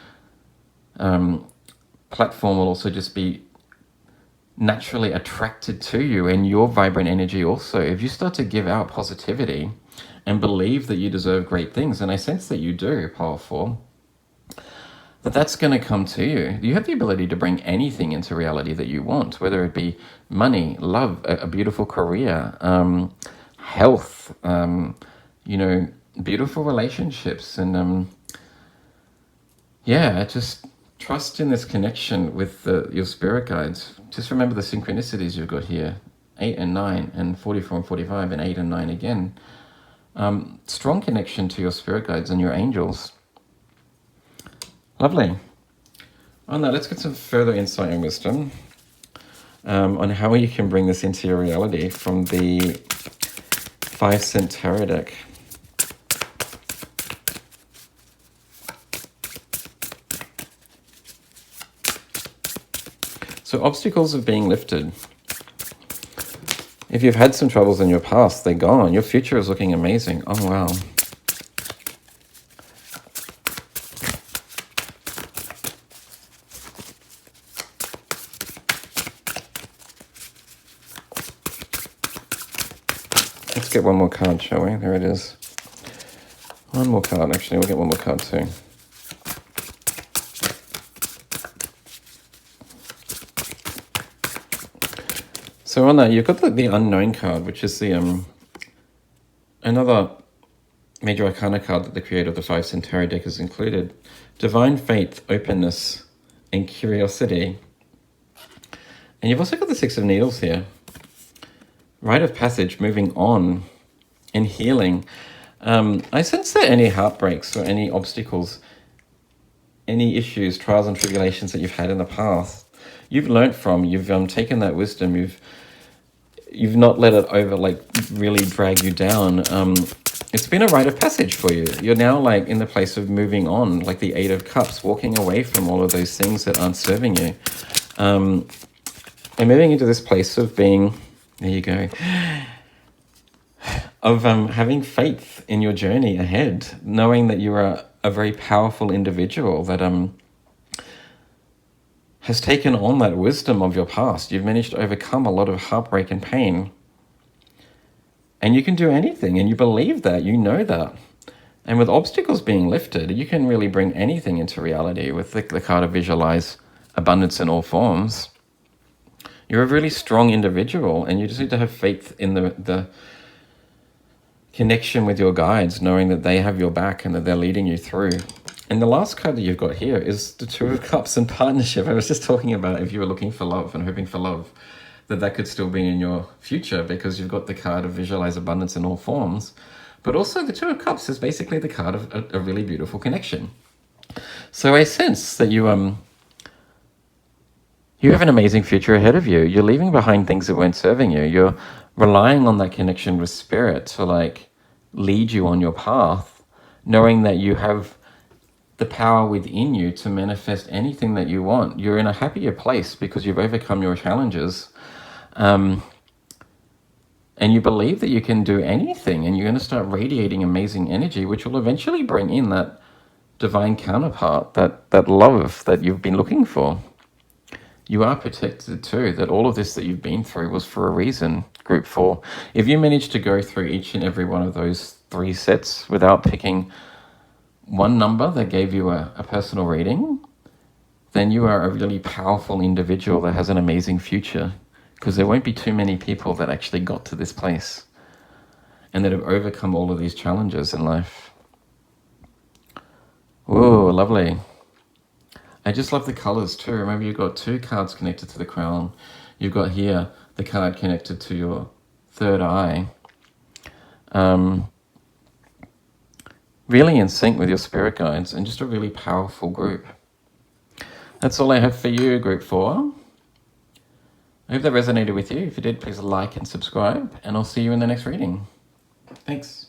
platform will also just be naturally attracted to you and your vibrant energy also. If you start to give out positivity and believe that you deserve great things, and I sense that you do, powerful, that's going to come to you. You have the ability to bring anything into reality that you want, whether it be money, love, a beautiful career, health, beautiful relationships, and just trust in this connection with your spirit guides. Just remember the synchronicities you've got here, 8 and 9, and 44 and 45, and 8 and 9 again. Strong connection to your spirit guides and your angels. Lovely. On that, let's get some further insight and wisdom on how you can bring this into your reality from the 5-cent tarot deck. So obstacles are being lifted. If you've had some troubles in your past, they're gone. Your future is looking amazing. Oh, wow. Let's get one more card, shall we? There it is. One more card, actually. We'll get one more card too. So on that, you've got the unknown card, which is the another major arcana card that the creator of the 5-cent tarot deck has included. Divine faith, openness, and curiosity. And you've also got the 6 of Needles here. Rite of passage, moving on, and healing. I sense that any heartbreaks or any obstacles, any issues, trials and tribulations that you've had in the past, you've learnt from, you've taken that wisdom, you've not let it over, like, really drag you down. It's been a rite of passage for you. You're now, like, in the place of moving on, like the Eight of Cups, walking away from all of those things that aren't serving you. And moving into this place of being, there you go, of having faith in your journey ahead, knowing that you are a very powerful individual that has taken on that wisdom of your past. You've managed to overcome a lot of heartbreak and pain. And you can do anything, and you believe that, you know that. And with obstacles being lifted, you can really bring anything into reality with the card of Visualize Abundance in all forms. You're a really strong individual, and you just need to have faith in the connection with your guides, knowing that they have your back and that they're leading you through. And the last card that you've got here is the Two of Cups and partnership. I was just talking about if you were looking for love and hoping for love, that could still be in your future, because you've got the card of Visualize Abundance in all forms. But also the Two of Cups is basically the card of a really beautiful connection. So I sense that you have an amazing future ahead of you. You're leaving behind things that weren't serving you. You're relying on that connection with spirit to, like, lead you on your path, knowing that you have the power within you to manifest anything that you want. You're in a happier place because you've overcome your challenges. And you believe that you can do anything, and you're going to start radiating amazing energy, which will eventually bring in that divine counterpart, that love that you've been looking for. You are protected too, that all of this that you've been through was for a reason, Group 4. If you manage to go through each and every one of those 3 sets without picking one number that gave you a personal reading, then you are a really powerful individual that has an amazing future, because there won't be too many people that actually got to this place and that have overcome all of these challenges in life. Whoa, lovely. I just love the colors too. Remember, you've got 2 cards connected to the crown. You've got here the card connected to your third eye. Really in sync with your spirit guides, and just a really powerful group. That's all I have for you, Group 4. I hope that resonated with you. If it did, please like and subscribe, and I'll see you in the next reading. Thanks.